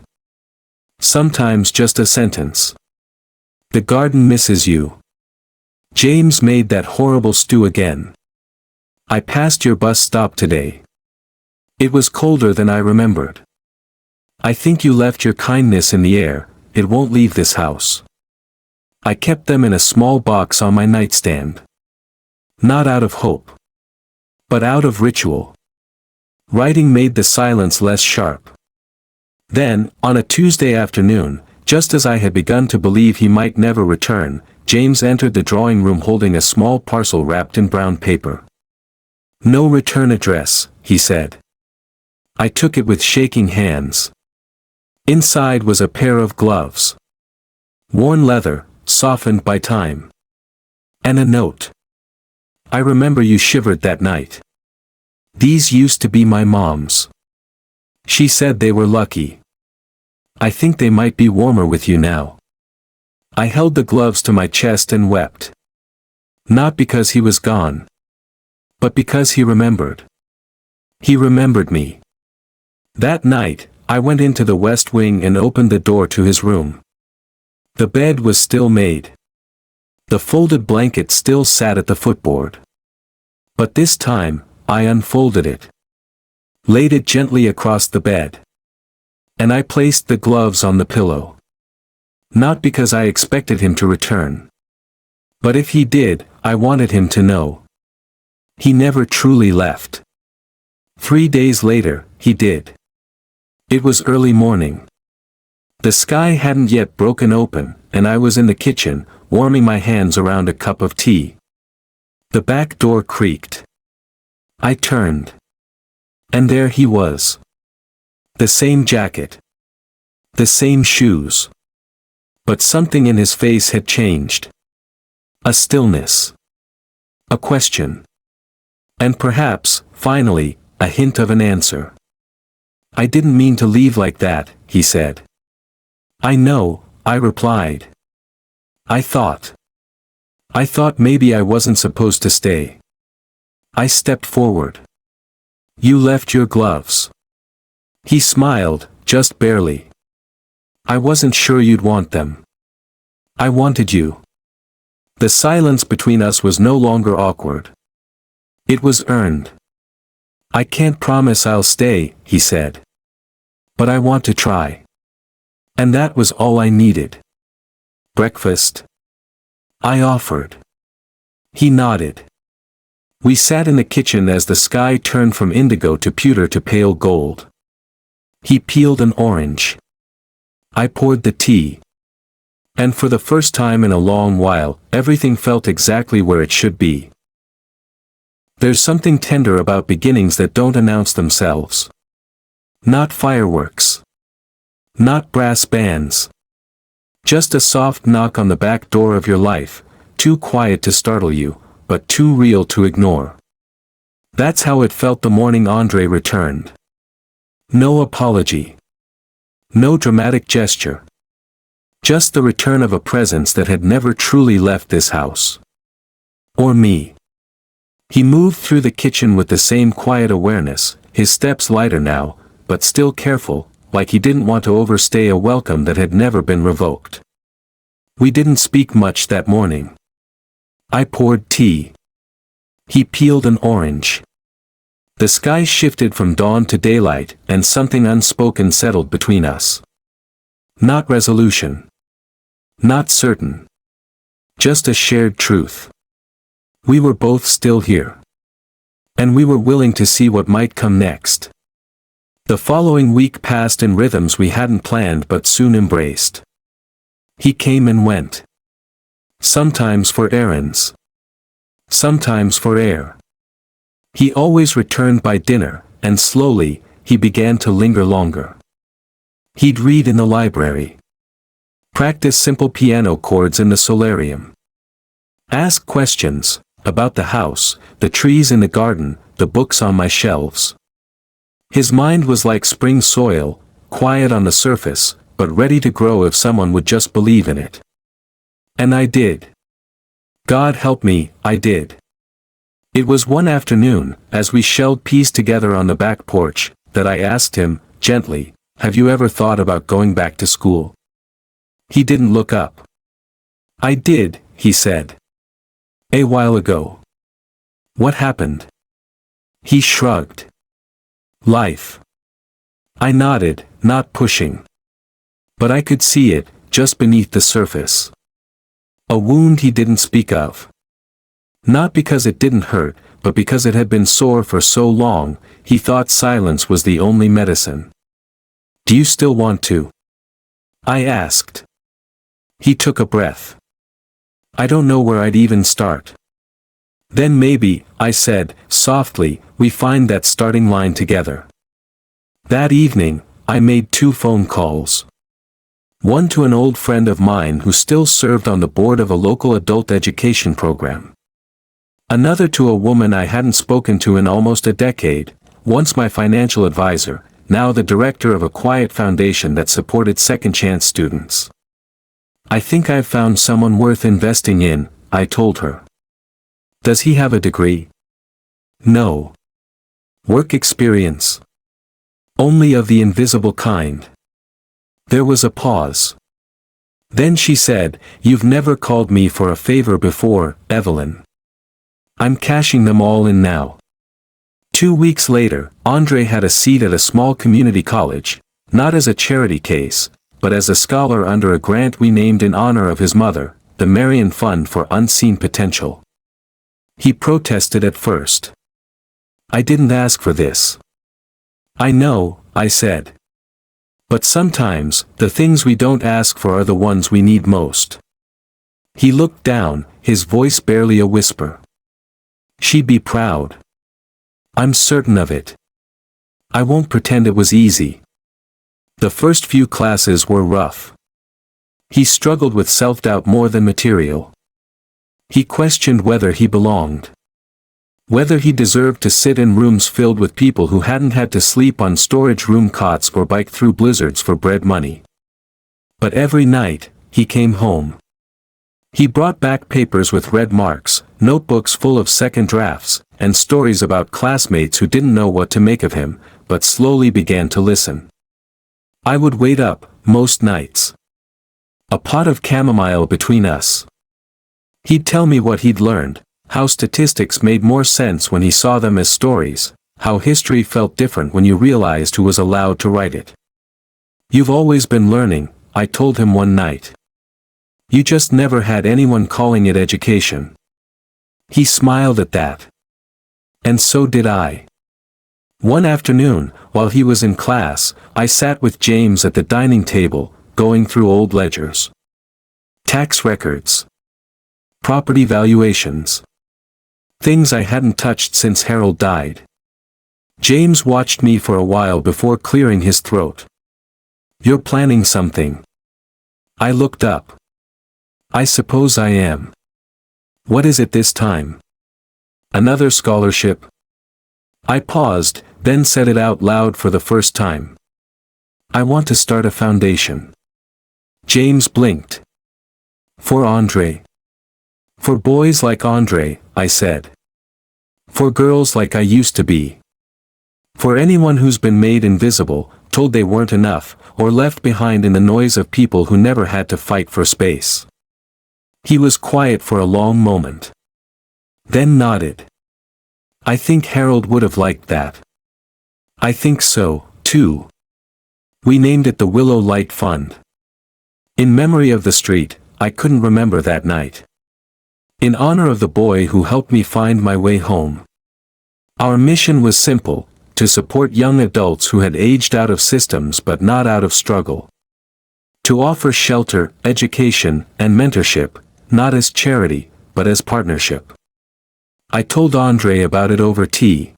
Sometimes just a sentence. The garden misses you. James made that horrible stew again. I passed your bus stop today. It was colder than I remembered. I think you left your kindness in the air, it won't leave this house. I kept them in a small box on my nightstand. Not out of hope, but out of ritual. Writing made the silence less sharp. Then, on a Tuesday afternoon, just as I had begun to believe he might never return, James entered the drawing room holding a small parcel wrapped in brown paper. No return address, he said. I took it with shaking hands. Inside was a pair of gloves. Worn leather, softened by time. And a note. I remember you shivered that night. These used to be my mom's. She said they were lucky. I think they might be warmer with you now. I held the gloves to my chest and wept. Not because he was gone. But because he remembered. He remembered me. That night, I went into the West Wing and opened the door to his room. The bed was still made. The folded blanket still sat at the footboard. But this time, I unfolded it. Laid it gently across the bed. And I placed the gloves on the pillow. Not because I expected him to return. But if he did, I wanted him to know. He never truly left. 3 days later, he did. It was early morning. The sky hadn't yet broken open, and I was in the kitchen, warming my hands around a cup of tea. The back door creaked. I turned. And there he was. The same jacket. The same shoes. But something in his face had changed. A stillness. A question. And perhaps, finally, a hint of an answer. "I didn't mean to leave like that," he said. "I know," I replied. I thought maybe I wasn't supposed to stay." I stepped forward. "You left your gloves." He smiled, just barely. "I wasn't sure you'd want them. I wanted you." The silence between us was no longer awkward. It was earned. "I can't promise I'll stay," he said. "But I want to try." And that was all I needed. "Breakfast?" I offered. He nodded. We sat in the kitchen as the sky turned from indigo to pewter to pale gold. He peeled an orange. I poured the tea. And for the first time in a long while, everything felt exactly where it should be. There's something tender about beginnings that don't announce themselves. Not fireworks. Not brass bands. Just a soft knock on the back door of your life, too quiet to startle you, but too real to ignore. That's how it felt the morning Andre returned. No apology. No dramatic gesture. Just the return of a presence that had never truly left this house. Or me. He moved through the kitchen with the same quiet awareness, his steps lighter now, but still careful, like he didn't want to overstay a welcome that had never been revoked. We didn't speak much that morning. I poured tea. He peeled an orange. The sky shifted from dawn to daylight, and something unspoken settled between us. Not resolution. Not certain. Just a shared truth. We were both still here. And we were willing to see what might come next. The following week passed in rhythms we hadn't planned but soon embraced. He came and went. Sometimes for errands. Sometimes for air. He always returned by dinner, and slowly, he began to linger longer. He'd read in the library. Practice simple piano chords in the solarium. Ask questions, about the house, the trees in the garden, the books on my shelves. His mind was like spring soil, quiet on the surface, but ready to grow if someone would just believe in it. And I did. God help me, I did. It was one afternoon, as we shelled peas together on the back porch, that I asked him, gently, "Have you ever thought about going back to school?" He didn't look up. "I did," he said. "A while ago." "What happened?" He shrugged. "Life." I nodded, not pushing. But I could see it, just beneath the surface. A wound he didn't speak of. Not because it didn't hurt, but because it had been sore for so long, he thought silence was the only medicine. "Do you still want to?" I asked. He took a breath. "I don't know where I'd even start." "Then maybe," I said, softly, "we find that starting line together." That evening, I made 2 phone calls. One to an old friend of mine who still served on the board of a local adult education program. Another to a woman I hadn't spoken to in almost a decade, once my financial advisor, now the director of a quiet foundation that supported second-chance students. "I think I've found someone worth investing in," I told her. "Does he have a degree?" "No." "Work experience?" "Only of the invisible kind." There was a pause. Then she said, "You've never called me for a favor before, Evelyn. I'm cashing them all in now." 2 weeks later, Andre had a seat at a small community college, not as a charity case, but as a scholar under a grant we named in honor of his mother, the Marion Fund for Unseen Potential. He protested at first. "I didn't ask for this." "I know," I said. "But sometimes, the things we don't ask for are the ones we need most." He looked down, his voice barely a whisper. "She'd be proud." "I'm certain of it. I won't pretend it was easy." The first few classes were rough. He struggled with self-doubt more than material. He questioned whether he belonged. Whether he deserved to sit in rooms filled with people who hadn't had to sleep on storage room cots or bike through blizzards for bread money. But every night, he came home. He brought back papers with red marks, notebooks full of second drafts, and stories about classmates who didn't know what to make of him, but slowly began to listen. I would wait up, most nights. A pot of chamomile between us. He'd tell me what he'd learned, how statistics made more sense when he saw them as stories, how history felt different when you realized who was allowed to write it. "You've always been learning," I told him one night. "You just never had anyone calling it education." He smiled at that. And so did I. One afternoon, while he was in class, I sat with James at the dining table, going through old ledgers. Tax records. Property valuations. Things I hadn't touched since Harold died. James watched me for a while before clearing his throat. "You're planning something." I looked up. "I suppose I am." "What is it this time?" "Another scholarship?" I paused, then said it out loud for the first time. "I want to start a foundation." James blinked. "For Andre." "For boys like Andre," I said. "For girls like I used to be. For anyone who's been made invisible, told they weren't enough, or left behind in the noise of people who never had to fight for space." He was quiet for a long moment. Then nodded. "I think Harold would have liked that." "I think so, too." We named it the Willow Light Fund. In memory of the street, I couldn't remember that night. In honor of the boy who helped me find my way home. Our mission was simple: to support young adults who had aged out of systems but not out of struggle. To offer shelter, education, and mentorship, not as charity, but as partnership. I told Andre about it over tea.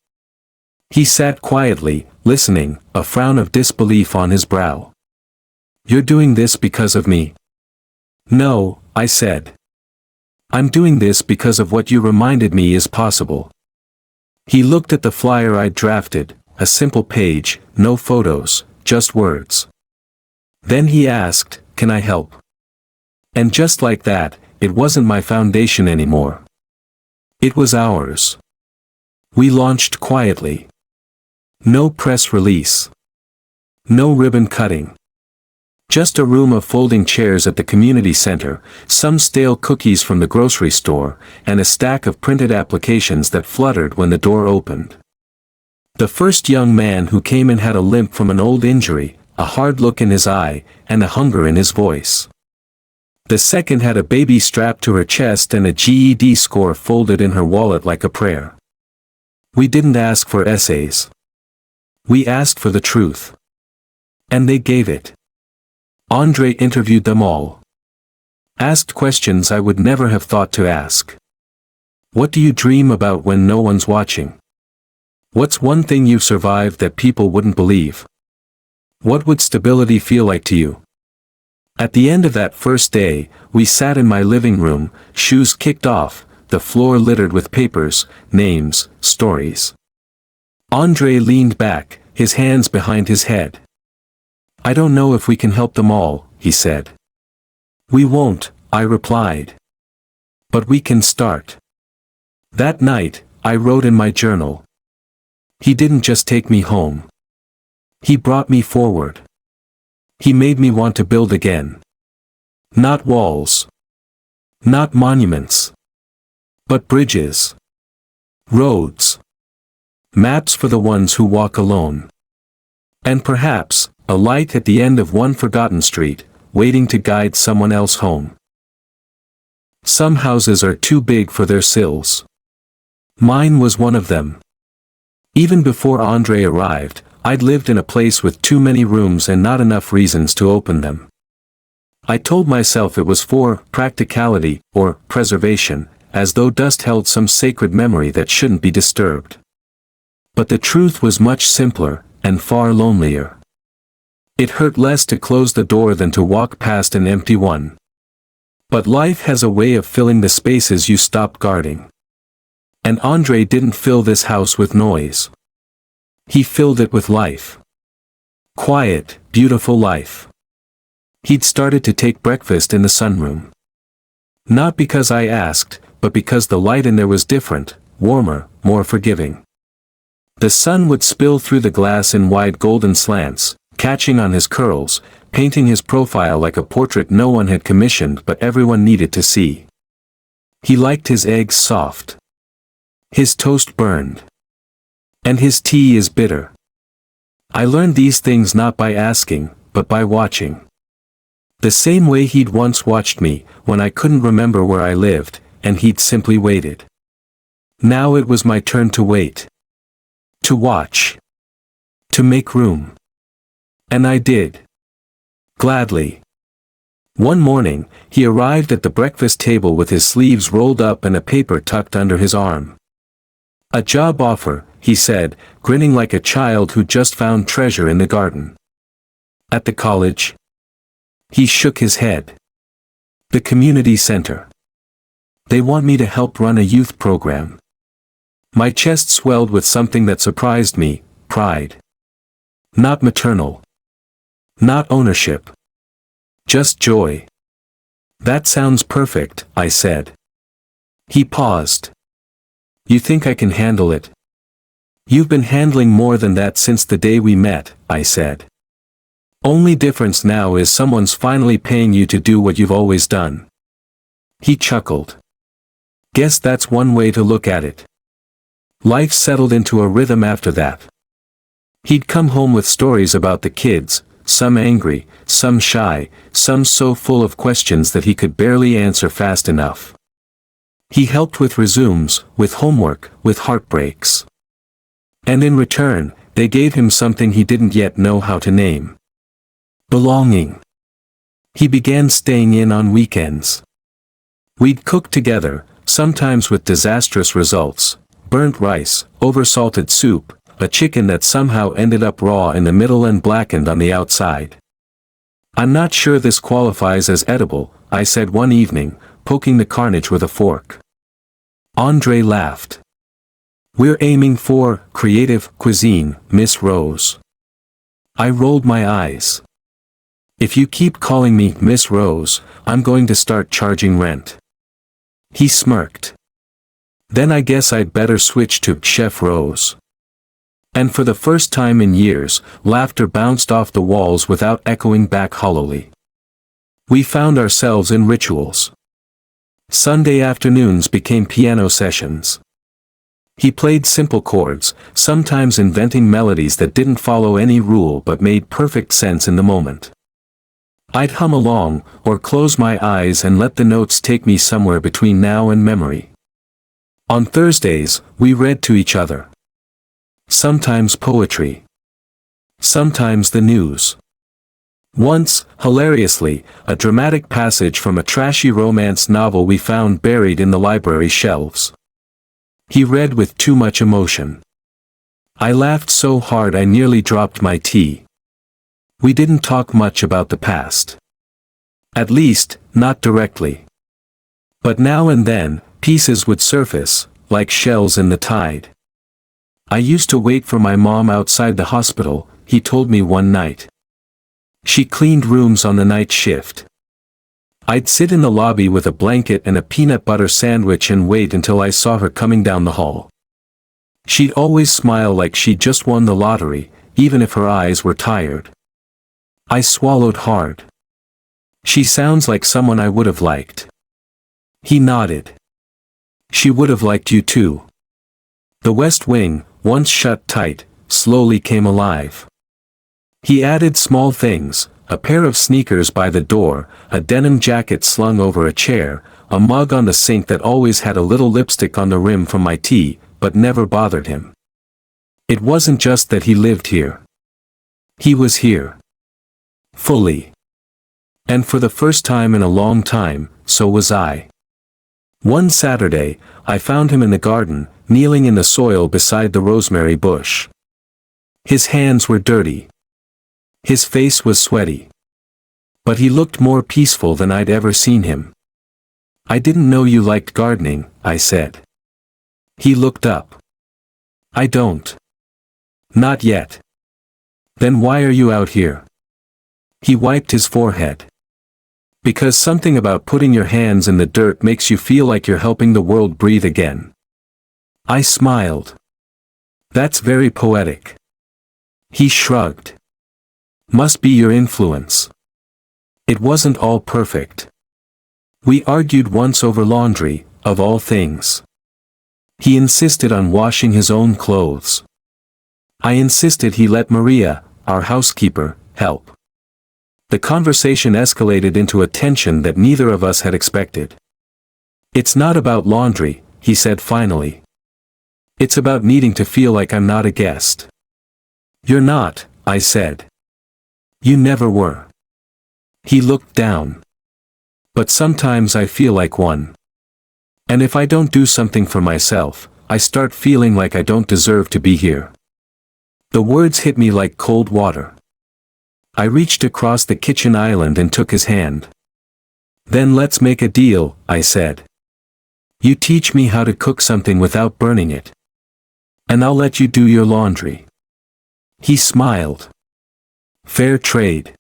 He sat quietly, listening, a frown of disbelief on his brow. "You're doing this because of me?" "No," I said. "I'm doing this because of what you reminded me is possible." He looked at the flyer I'd drafted, a simple page, no photos, just words. Then he asked, "Can I help?" And just like that, it wasn't my foundation anymore. It was ours. We launched quietly. No press release. No ribbon cutting. Just a room of folding chairs at the community center, some stale cookies from the grocery store, and a stack of printed applications that fluttered when the door opened. The first young man who came in had a limp from an old injury, a hard look in his eye, and a hunger in his voice. The second had a baby strapped to her chest and a GED score folded in her wallet like a prayer. We didn't ask for essays. We asked for the truth. And they gave it. Andre interviewed them all. Asked questions I would never have thought to ask. What do you dream about when no one's watching? What's one thing you've survived that people wouldn't believe? What would stability feel like to you? At the end of that first day, we sat in my living room, shoes kicked off, the floor littered with papers, names, stories. Andre leaned back, his hands behind his head. "I don't know if we can help them all," he said. "We won't," I replied. "But we can start." That night, I wrote in my journal. He didn't just take me home. He brought me forward. He made me want to build again. Not walls. Not monuments. But bridges. Roads. Maps for the ones who walk alone. And perhaps, a light at the end of one forgotten street, waiting to guide someone else home. Some houses are too big for their sills. Mine was one of them. Even before Andre arrived, I'd lived in a place with too many rooms and not enough reasons to open them. I told myself it was for practicality or preservation, as though dust held some sacred memory that shouldn't be disturbed. But the truth was much simpler, and far lonelier. It hurt less to close the door than to walk past an empty one. But life has a way of filling the spaces you stopped guarding. And Andre didn't fill this house with noise. He filled it with life. Quiet, beautiful life. He'd started to take breakfast in the sunroom. Not because I asked, but because the light in there was different, warmer, more forgiving. The sun would spill through the glass in wide golden slants, catching on his curls, painting his profile like a portrait no one had commissioned but everyone needed to see. He liked his eggs soft. His toast burned. And his tea is bitter. I learned these things not by asking, but by watching. The same way he'd once watched me, when I couldn't remember where I lived, and he'd simply waited. Now it was my turn to wait. To watch. To make room. And I did. Gladly. One morning, he arrived at the breakfast table with his sleeves rolled up and a paper tucked under his arm. "A job offer," he said, grinning like a child who just found treasure in the garden. "At the college?" He shook his head. "The community center. They want me to help run a youth program." My chest swelled with something that surprised me, pride. Not maternal. Not ownership. Just joy. "That sounds perfect," I said. He paused. "You think I can handle it?" "You've been handling more than that since the day we met," I said. "Only difference now is someone's finally paying you to do what you've always done." He chuckled. "Guess that's one way to look at it." Life settled into a rhythm after that. He'd come home with stories about the kids, some angry, some shy, some so full of questions that he could barely answer fast enough. He helped with resumes, with homework, with heartbreaks. And in return, they gave him something he didn't yet know how to name. Belonging. He began staying in on weekends. We'd cook together, sometimes with disastrous results: burnt rice, oversalted soup, a chicken that somehow ended up raw in the middle and blackened on the outside. "I'm not sure this qualifies as edible," I said one evening, poking the carnage with a fork. Andre laughed. "We're aiming for creative cuisine, Miss Rose." I rolled my eyes. "If you keep calling me Miss Rose, I'm going to start charging rent." He smirked. "Then I guess I'd better switch to Chef Rose." And for the first time in years, laughter bounced off the walls without echoing back hollowly. We found ourselves in rituals. Sunday afternoons became piano sessions. He played simple chords, sometimes inventing melodies that didn't follow any rule but made perfect sense in the moment. I'd hum along, or close my eyes and let the notes take me somewhere between now and memory. On Thursdays, we read to each other. Sometimes poetry. Sometimes the news. Once, hilariously, a dramatic passage from a trashy romance novel we found buried in the library shelves. He read with too much emotion. I laughed so hard I nearly dropped my tea. We didn't talk much about the past. At least, not directly. But now and then, pieces would surface, like shells in the tide. "I used to wait for my mom outside the hospital," he told me one night. "She cleaned rooms on the night shift. I'd sit in the lobby with a blanket and a peanut butter sandwich and wait until I saw her coming down the hall. She'd always smile like she'd just won the lottery, even if her eyes were tired." I swallowed hard. "She sounds like someone I would have liked." He nodded. "She would have liked you too." The West Wing, once shut tight, slowly came alive. He added small things: a pair of sneakers by the door, a denim jacket slung over a chair, a mug on the sink that always had a little lipstick on the rim from my tea, but never bothered him. It wasn't just that he lived here. He was here. Fully. And for the first time in a long time, so was I. One Saturday, I found him in the garden, kneeling in the soil beside the rosemary bush. His hands were dirty. His face was sweaty. But he looked more peaceful than I'd ever seen him. "I didn't know you liked gardening," I said. He looked up. I don't. Not yet. Then why are you out here? He wiped his forehead. Because something about putting your hands in the dirt makes you feel like you're helping the world breathe again. I smiled. That's very poetic. He shrugged. Must be your influence. It wasn't all perfect. We argued once over laundry, of all things. He insisted on washing his own clothes. I insisted he let Maria, our housekeeper, help. The conversation escalated into a tension that neither of us had expected. It's not about laundry, he said finally. It's about needing to feel like I'm not a guest. You're not, I said. You never were. He looked down. But sometimes I feel like one. And if I don't do something for myself, I start feeling like I don't deserve to be here. The words hit me like cold water. I reached across the kitchen island and took his hand. Then let's make a deal, I said. You teach me how to cook something without burning it. And I'll let you do your laundry. He smiled. Fair trade.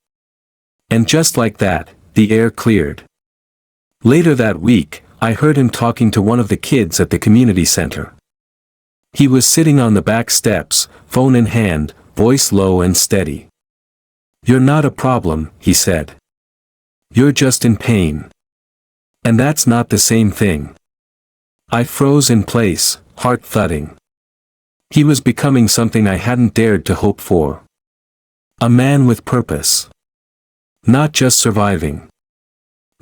And just like that, the air cleared. Later that week, I heard him talking to one of the kids at the community center. He was sitting on the back steps, phone in hand, voice low and steady. You're not a problem, he said. You're just in pain. And that's not the same thing. I froze in place, heart thudding. He was becoming something I hadn't dared to hope for. A man with purpose. Not just surviving.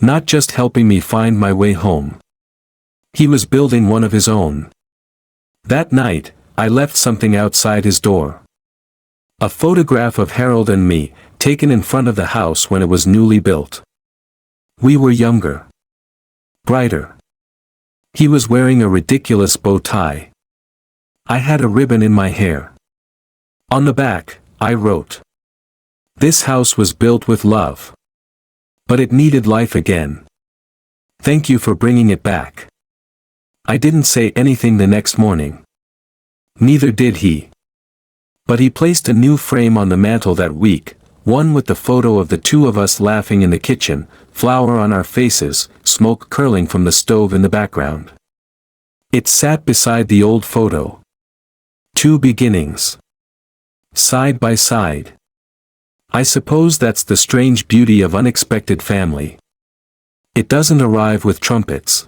Not just helping me find my way home. He was building one of his own. That night, I left something outside his door. A photograph of Harold and me, taken in front of the house when it was newly built. We were younger. Brighter. He was wearing a ridiculous bow tie. I had a ribbon in my hair. On the back, I wrote. This house was built with love. But it needed life again. Thank you for bringing it back. I didn't say anything the next morning. Neither did he. But he placed a new frame on the mantel that week, one with the photo of the two of us laughing in the kitchen, flour on our faces, smoke curling from the stove in the background. It sat beside the old photo. Two beginnings. Side by side. I suppose that's the strange beauty of unexpected family. It doesn't arrive with trumpets.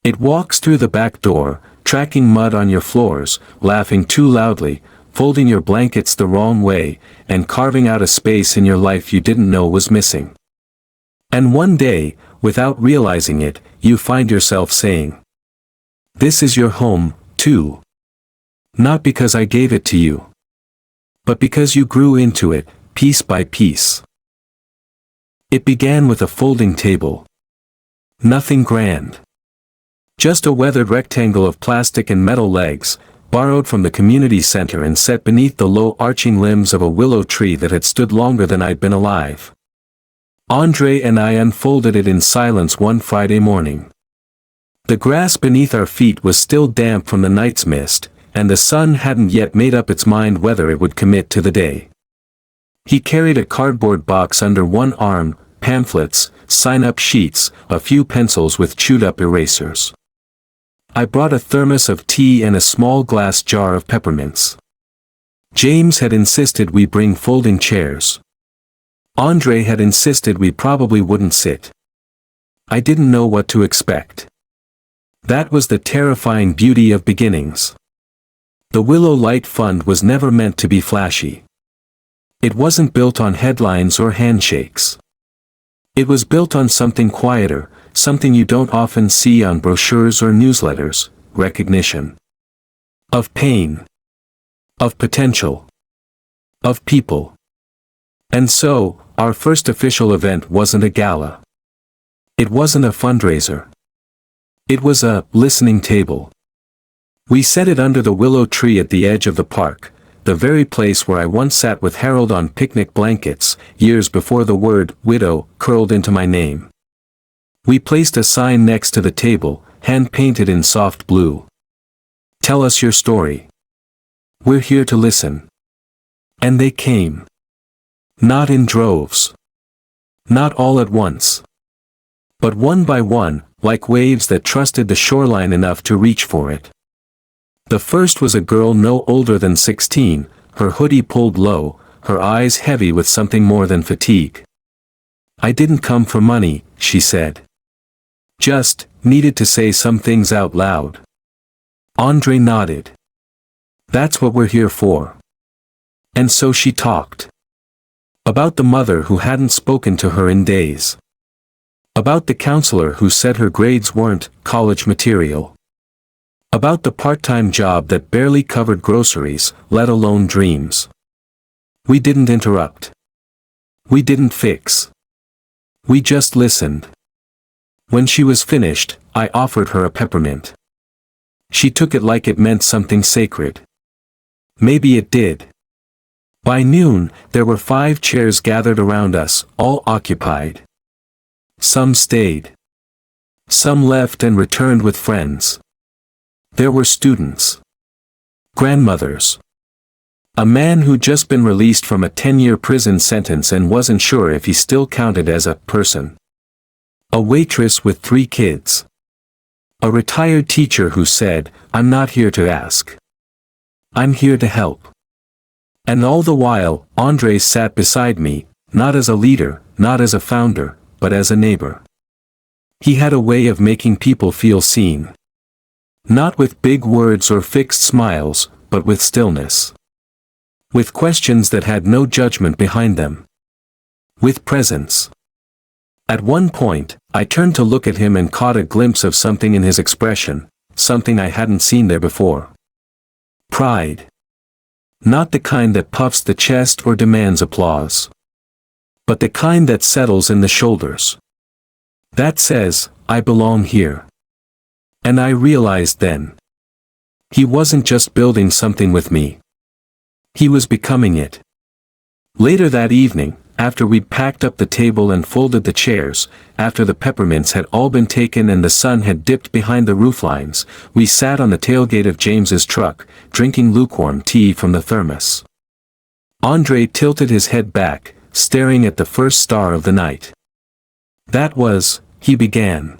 It walks through the back door, tracking mud on your floors, laughing too loudly, folding your blankets the wrong way, and carving out a space in your life you didn't know was missing. And one day, without realizing it, you find yourself saying, "This is your home, too." Not because I gave it to you. But because you grew into it, piece by piece. It began with a folding table. Nothing grand. Just a weathered rectangle of plastic and metal legs, borrowed from the community center and set beneath the low arching limbs of a willow tree that had stood longer than I'd been alive. Andre and I unfolded it in silence one Friday morning. The grass beneath our feet was still damp from the night's mist, and the sun hadn't yet made up its mind whether it would commit to the day. He carried a cardboard box under one arm, pamphlets, sign-up sheets, a few pencils with chewed-up erasers. I brought a thermos of tea and a small glass jar of peppermints. James had insisted we bring folding chairs. Andre had insisted we probably wouldn't sit. I didn't know what to expect. That was the terrifying beauty of beginnings. The Willow Light Fund was never meant to be flashy. It wasn't built on headlines or handshakes. It was built on something quieter, something you don't often see on brochures or newsletters: recognition. Of pain. Of potential. Of people. And so, our first official event wasn't a gala. It wasn't a fundraiser. It was a listening table. We set it under the willow tree at the edge of the park, the very place where I once sat with Harold on picnic blankets, years before the word widow curled into my name. We placed a sign next to the table, hand-painted in soft blue. Tell us your story. We're here to listen. And they came. Not in droves. Not all at once. But one by one, like waves that trusted the shoreline enough to reach for it. The first was a girl no older than 16, her hoodie pulled low, her eyes heavy with something more than fatigue. I didn't come for money, she said. Just needed to say some things out loud. Andre nodded. That's what we're here for. And so she talked. About the mother who hadn't spoken to her in days. About the counselor who said her grades weren't college material. About the part-time job that barely covered groceries, let alone dreams. We didn't interrupt. We didn't fix. We just listened. When she was finished, I offered her a peppermint. She took it like it meant something sacred. Maybe it did. By noon, there were 5 chairs gathered around us, all occupied. Some stayed. Some left and returned with friends. There were students. Grandmothers. A man who'd just been released from a 10-year prison sentence and wasn't sure if he still counted as a person. A waitress with 3 kids. A retired teacher who said, I'm not here to ask. I'm here to help. And all the while, Andre sat beside me, not as a leader, not as a founder, but as a neighbor. He had a way of making people feel seen. Not with big words or fixed smiles, but with stillness. With questions that had no judgment behind them. With presence. At one point, I turned to look at him and caught a glimpse of something in his expression, something I hadn't seen there before. Pride. Not the kind that puffs the chest or demands applause. But the kind that settles in the shoulders. That says, I belong here. And I realized then. He wasn't just building something with me. He was becoming it. Later that evening, after we'd packed up the table and folded the chairs, after the peppermints had all been taken and the sun had dipped behind the rooflines, we sat on the tailgate of James's truck, drinking lukewarm tea from the thermos. Andre tilted his head back, staring at the first star of the night. That was, he began.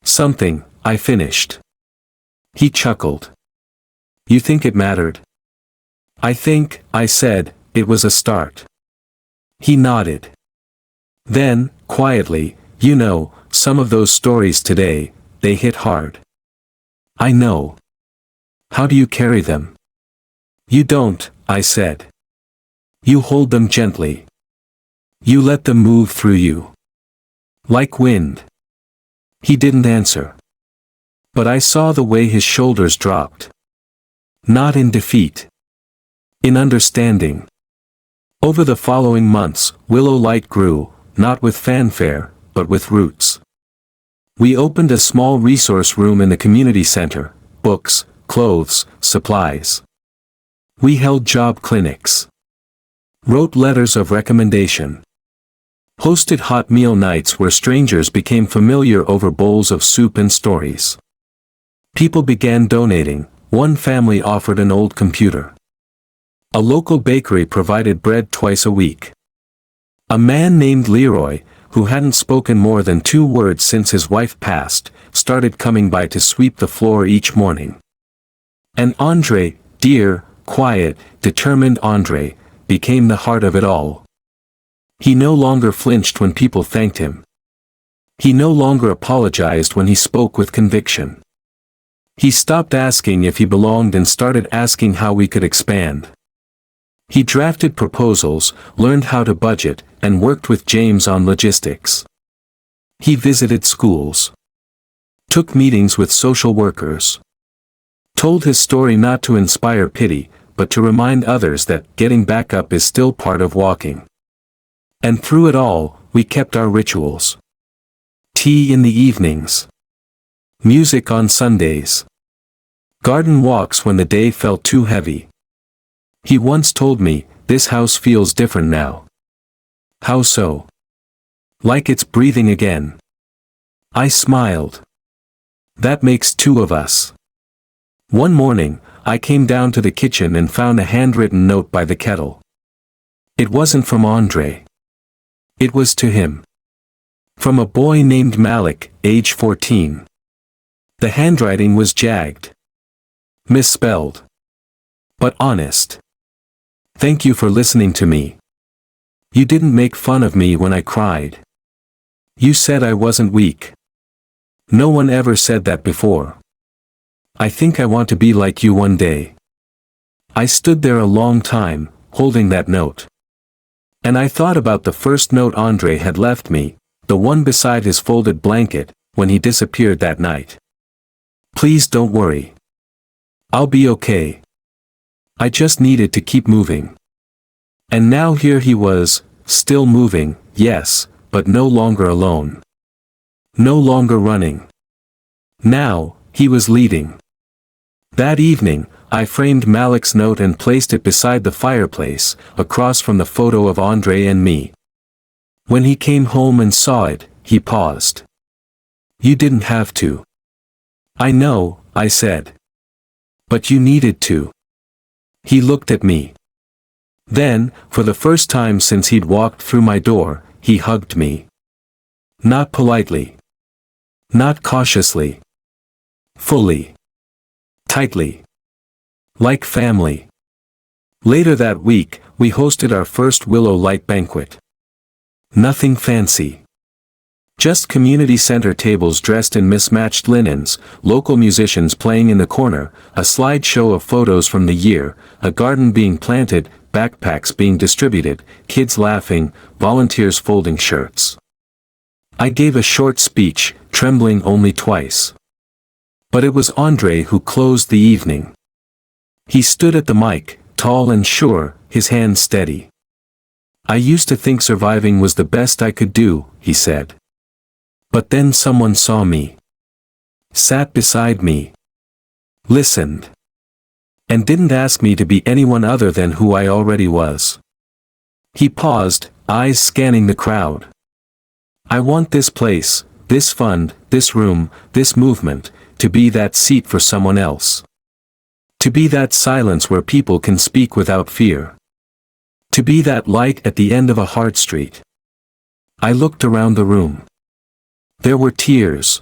Something, I finished. He chuckled. You think it mattered? I think, I said, it was a start. He nodded. Then, quietly, you know, some of those stories today, they hit hard. I know. How do you carry them? You don't, I said. You hold them gently. You let them move through you. Like wind. He didn't answer. But I saw the way his shoulders dropped. Not in defeat. In understanding. Over the following months, Willow Light grew, not with fanfare, but with roots. We opened a small resource room in the community center, books, clothes, supplies. We held job clinics. Wrote letters of recommendation. Hosted hot meal nights where strangers became familiar over bowls of soup and stories. People began donating, one family offered an old computer. A local bakery provided bread twice a week. A man named Leroy, who hadn't spoken more than 2 words since his wife passed, started coming by to sweep the floor each morning. And Andre, dear, quiet, determined Andre, became the heart of it all. He no longer flinched when people thanked him. He no longer apologized when he spoke with conviction. He stopped asking if he belonged and started asking how we could expand. He drafted proposals, learned how to budget, and worked with James on logistics. He visited schools. Took meetings with social workers. Told his story not to inspire pity, but to remind others that getting back up is still part of walking. And through it all, we kept our rituals. Tea in the evenings. Music on Sundays. Garden walks when the day felt too heavy. He once told me, this house feels different now. How so? Like it's breathing again. I smiled. That makes 2 of us. One morning, I came down to the kitchen and found a handwritten note by the kettle. It wasn't from Andre. It was to him. From a boy named Malik, age 14. The handwriting was jagged. Misspelled. But honest. Thank you for listening to me. You didn't make fun of me when I cried. You said I wasn't weak. No one ever said that before. I think I want to be like you one day. I stood there a long time, holding that note. And I thought about the first note Andre had left me, the one beside his folded blanket, when he disappeared that night. Please don't worry. I'll be okay. I just needed to keep moving. And now here he was, still moving, yes, but no longer alone. No longer running. Now, he was leading. That evening, I framed Malik's note and placed it beside the fireplace, across from the photo of Andre and me. When he came home and saw it, he paused. You didn't have to. I know, I said. But you needed to. He looked at me. Then, for the first time since he'd walked through my door, he hugged me. Not politely. Not cautiously. Fully. Tightly. Like family. Later that week, we hosted our first Willow Light banquet. Nothing fancy. Just community center tables dressed in mismatched linens, local musicians playing in the corner, a slideshow of photos from the year, a garden being planted, backpacks being distributed, kids laughing, volunteers folding shirts. I gave a short speech, trembling only twice. But it was Andre who closed the evening. He stood at the mic, tall and sure, his hand steady. I used to think surviving was the best I could do, he said. But then someone saw me. Sat beside me. Listened. And didn't ask me to be anyone other than who I already was. He paused, eyes scanning the crowd. I want this place, this fund, this room, this movement, to be that seat for someone else. To be that silence where people can speak without fear. To be that light at the end of a hard street. I looked around the room. There were tears.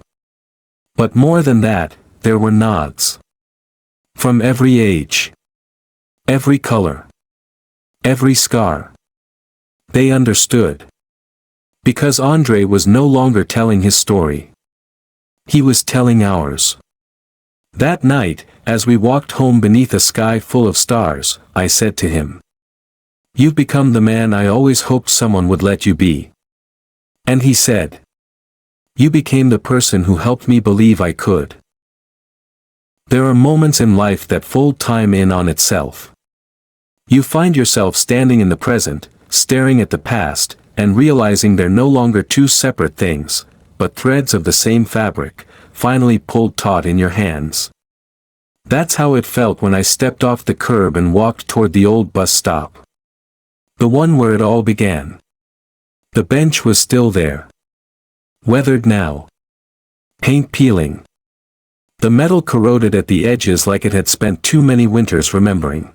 But more than that, there were nods. From every age. Every color. Every scar. They understood. Because Andre was no longer telling his story. He was telling ours. That night, as we walked home beneath a sky full of stars, I said to him, "You've become the man I always hoped someone would let you be." And he said, "You became the person who helped me believe I could." There are moments in life that fold time in on itself. You find yourself standing in the present, staring at the past, and realizing they're no longer two separate things, but threads of the same fabric, finally pulled taut in your hands. That's how it felt when I stepped off the curb and walked toward the old bus stop. The one where it all began. The bench was still there. Weathered now. Paint peeling. The metal corroded at the edges like it had spent too many winters remembering.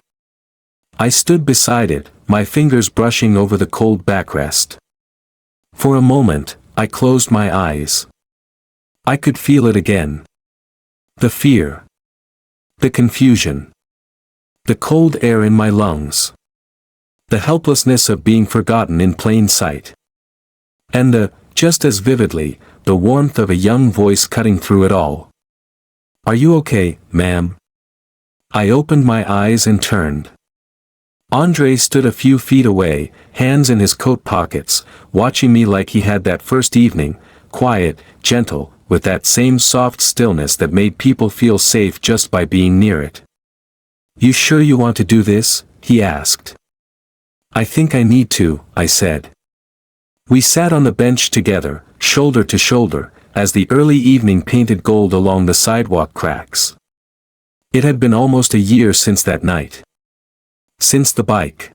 I stood beside it, my fingers brushing over the cold backrest. For a moment, I closed my eyes. I could feel it again. The fear. The confusion. The cold air in my lungs. The helplessness of being forgotten in plain sight. And just as vividly, the warmth of a young voice cutting through it all. "Are you okay, ma'am?" I opened my eyes and turned. Andre stood a few feet away, hands in his coat pockets, watching me like he had that first evening, quiet, gentle, with that same soft stillness that made people feel safe just by being near it. "You sure you want to do this?" he asked. "I think I need to," I said. We sat on the bench together, shoulder to shoulder, as the early evening painted gold along the sidewalk cracks. It had been almost a year since that night. Since the bike.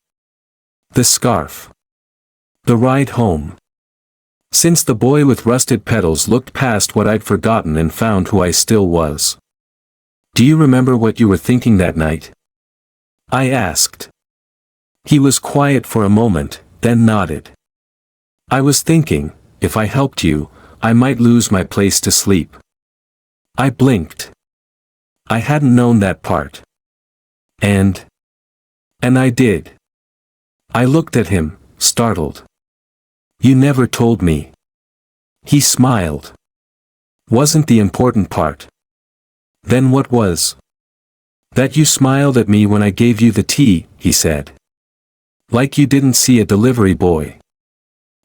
The scarf. The ride home. Since the boy with rusted pedals looked past what I'd forgotten and found who I still was. Do you remember what you were thinking that night? I asked. He was quiet for a moment, then nodded. I was thinking, if I helped you, I might lose my place to sleep. I blinked. I hadn't known that part. And I did. I looked at him, startled. You never told me. He smiled. Wasn't the important part. Then what was? That you smiled at me when I gave you the tea, he said. Like you didn't see a delivery boy.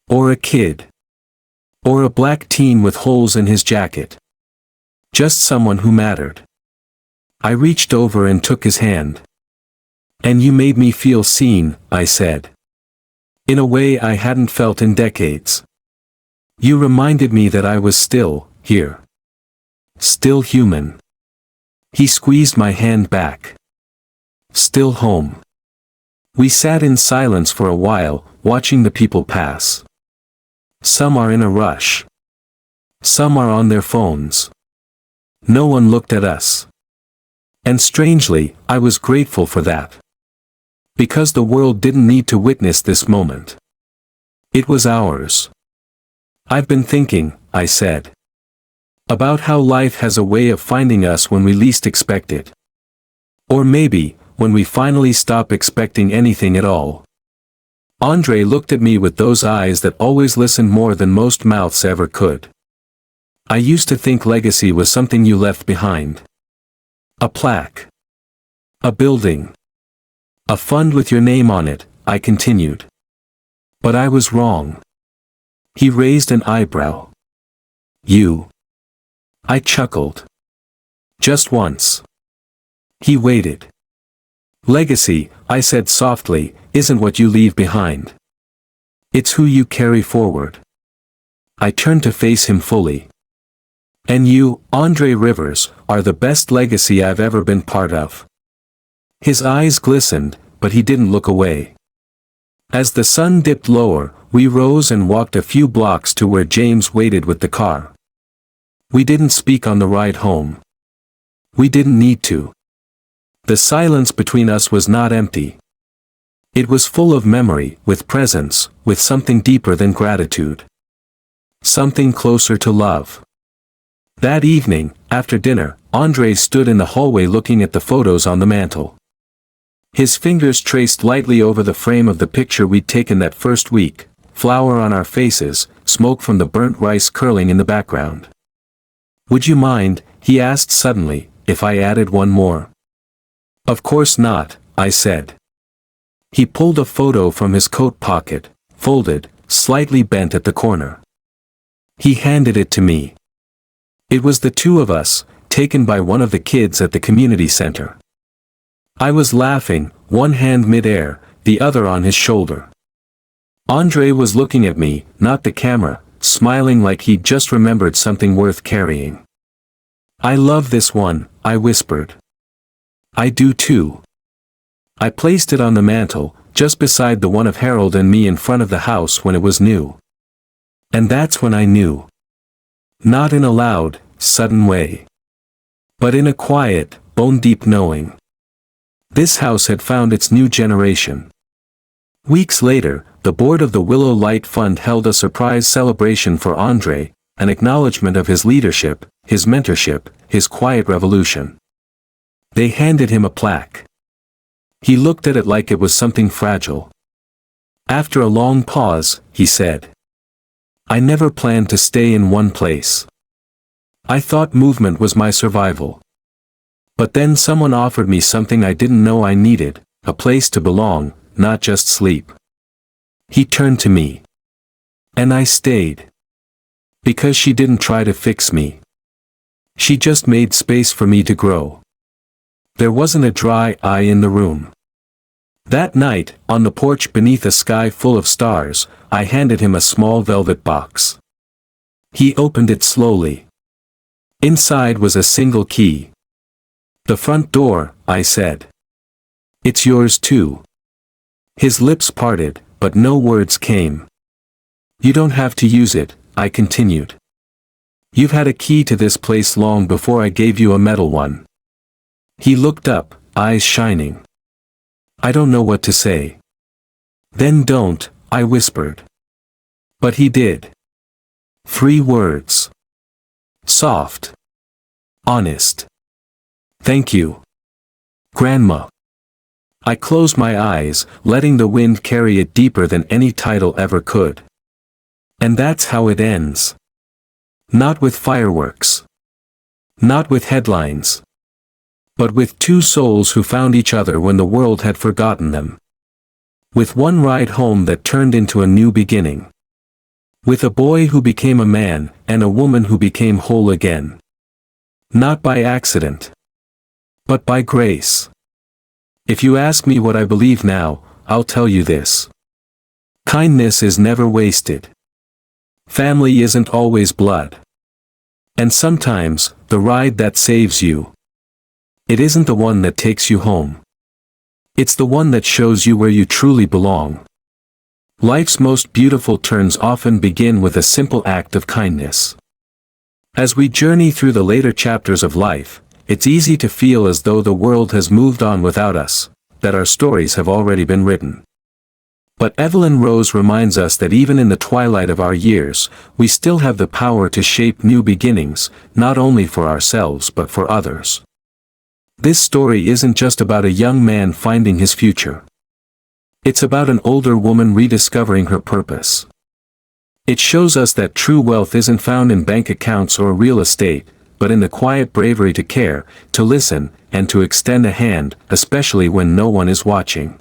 Or a kid. Or a black teen with holes in his jacket. Just someone who mattered. I reached over and took his hand. And you made me feel seen, I said. In a way I hadn't felt in decades. You reminded me that I was still here. Still human. He squeezed my hand back. Still home. We sat in silence for a while, watching the people pass. Some are in a rush. Some are on their phones. No one looked at us. And strangely, I was grateful for that. Because the world didn't need to witness this moment. It was ours. I've been thinking, I said. About how life has a way of finding us when we least expect it. Or maybe, when we finally stop expecting anything at all. Andre looked at me with those eyes that always listened more than most mouths ever could. I used to think legacy was something you left behind. A plaque. A building. A fund with your name on it, I continued. But I was wrong. He raised an eyebrow. You. I chuckled. Just once. He waited. Legacy, I said softly, isn't what you leave behind. It's who you carry forward. I turned to face him fully. And you, Andre Rivers, are the best legacy I've ever been part of. His eyes glistened, but he didn't look away. As the sun dipped lower, we rose and walked a few blocks to where James waited with the car. We didn't speak on the ride home. We didn't need to. The silence between us was not empty. It was full of memory, with presence, with something deeper than gratitude. Something closer to love. That evening, after dinner, Andre stood in the hallway looking at the photos on the mantel. His fingers traced lightly over the frame of the picture we'd taken that first week, flour on our faces, smoke from the burnt rice curling in the background. Would you mind, he asked suddenly, if I added one more? Of course not, I said. He pulled a photo from his coat pocket, folded, slightly bent at the corner. He handed it to me. It was the two of us, taken by one of the kids at the community center. I was laughing, one hand mid-air, the other on his shoulder. Andre was looking at me, not the camera, smiling like he'd just remembered something worth carrying. I love this one, I whispered. I do too. I placed it on the mantel, just beside the one of Harold and me in front of the house when it was new. And that's when I knew. Not in a loud, sudden way. But in a quiet, bone-deep knowing. This house had found its new generation. Weeks later, the board of the Willow Light Fund held a surprise celebration for Andre, an acknowledgement of his leadership, his mentorship, his quiet revolution. They handed him a plaque. He looked at it like it was something fragile. After a long pause, he said, I never planned to stay in one place. I thought movement was my survival. But then someone offered me something I didn't know I needed, a place to belong, not just sleep. He turned to me. And I stayed. Because she didn't try to fix me. She just made space for me to grow. There wasn't a dry eye in the room. That night, on the porch beneath a sky full of stars, I handed him a small velvet box. He opened it slowly. Inside was a single key. The front door, I said. It's yours too. His lips parted, but no words came. You don't have to use it, I continued. You've had a key to this place long before I gave you a metal one. He looked up, eyes shining. I don't know what to say. Then don't, I whispered. But he did. 3 words. Soft. Honest. Thank you, Grandma. I closed my eyes, letting the wind carry it deeper than any title ever could. And that's how it ends. Not with fireworks. Not with headlines. But with 2 souls who found each other when the world had forgotten them. With one ride home that turned into a new beginning. With a boy who became a man, and a woman who became whole again. Not by accident. But by grace. If you ask me what I believe now, I'll tell you this. Kindness is never wasted. Family isn't always blood. And sometimes, the ride that saves you. It isn't the one that takes you home. It's the one that shows you where you truly belong. Life's most beautiful turns often begin with a simple act of kindness. As we journey through the later chapters of life, it's easy to feel as though the world has moved on without us, that our stories have already been written. But Evelyn Rose reminds us that even in the twilight of our years, we still have the power to shape new beginnings, not only for ourselves but for others. This story isn't just about a young man finding his future. It's about an older woman rediscovering her purpose. It shows us that true wealth isn't found in bank accounts or real estate, but in the quiet bravery to care, to listen, and to extend a hand, especially when no one is watching.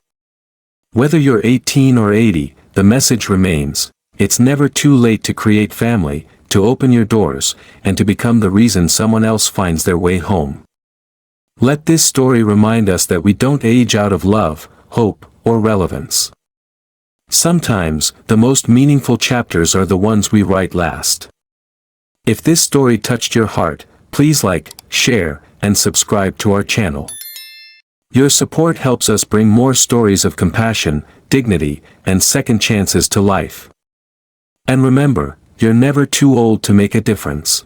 Whether you're 18 or 80, the message remains: it's never too late to create family, to open your doors, and to become the reason someone else finds their way home. Let this story remind us that we don't age out of love, hope, or relevance. Sometimes, the most meaningful chapters are the ones we write last. If this story touched your heart, please like, share, and subscribe to our channel. Your support helps us bring more stories of compassion, dignity, and second chances to life. And remember, you're never too old to make a difference.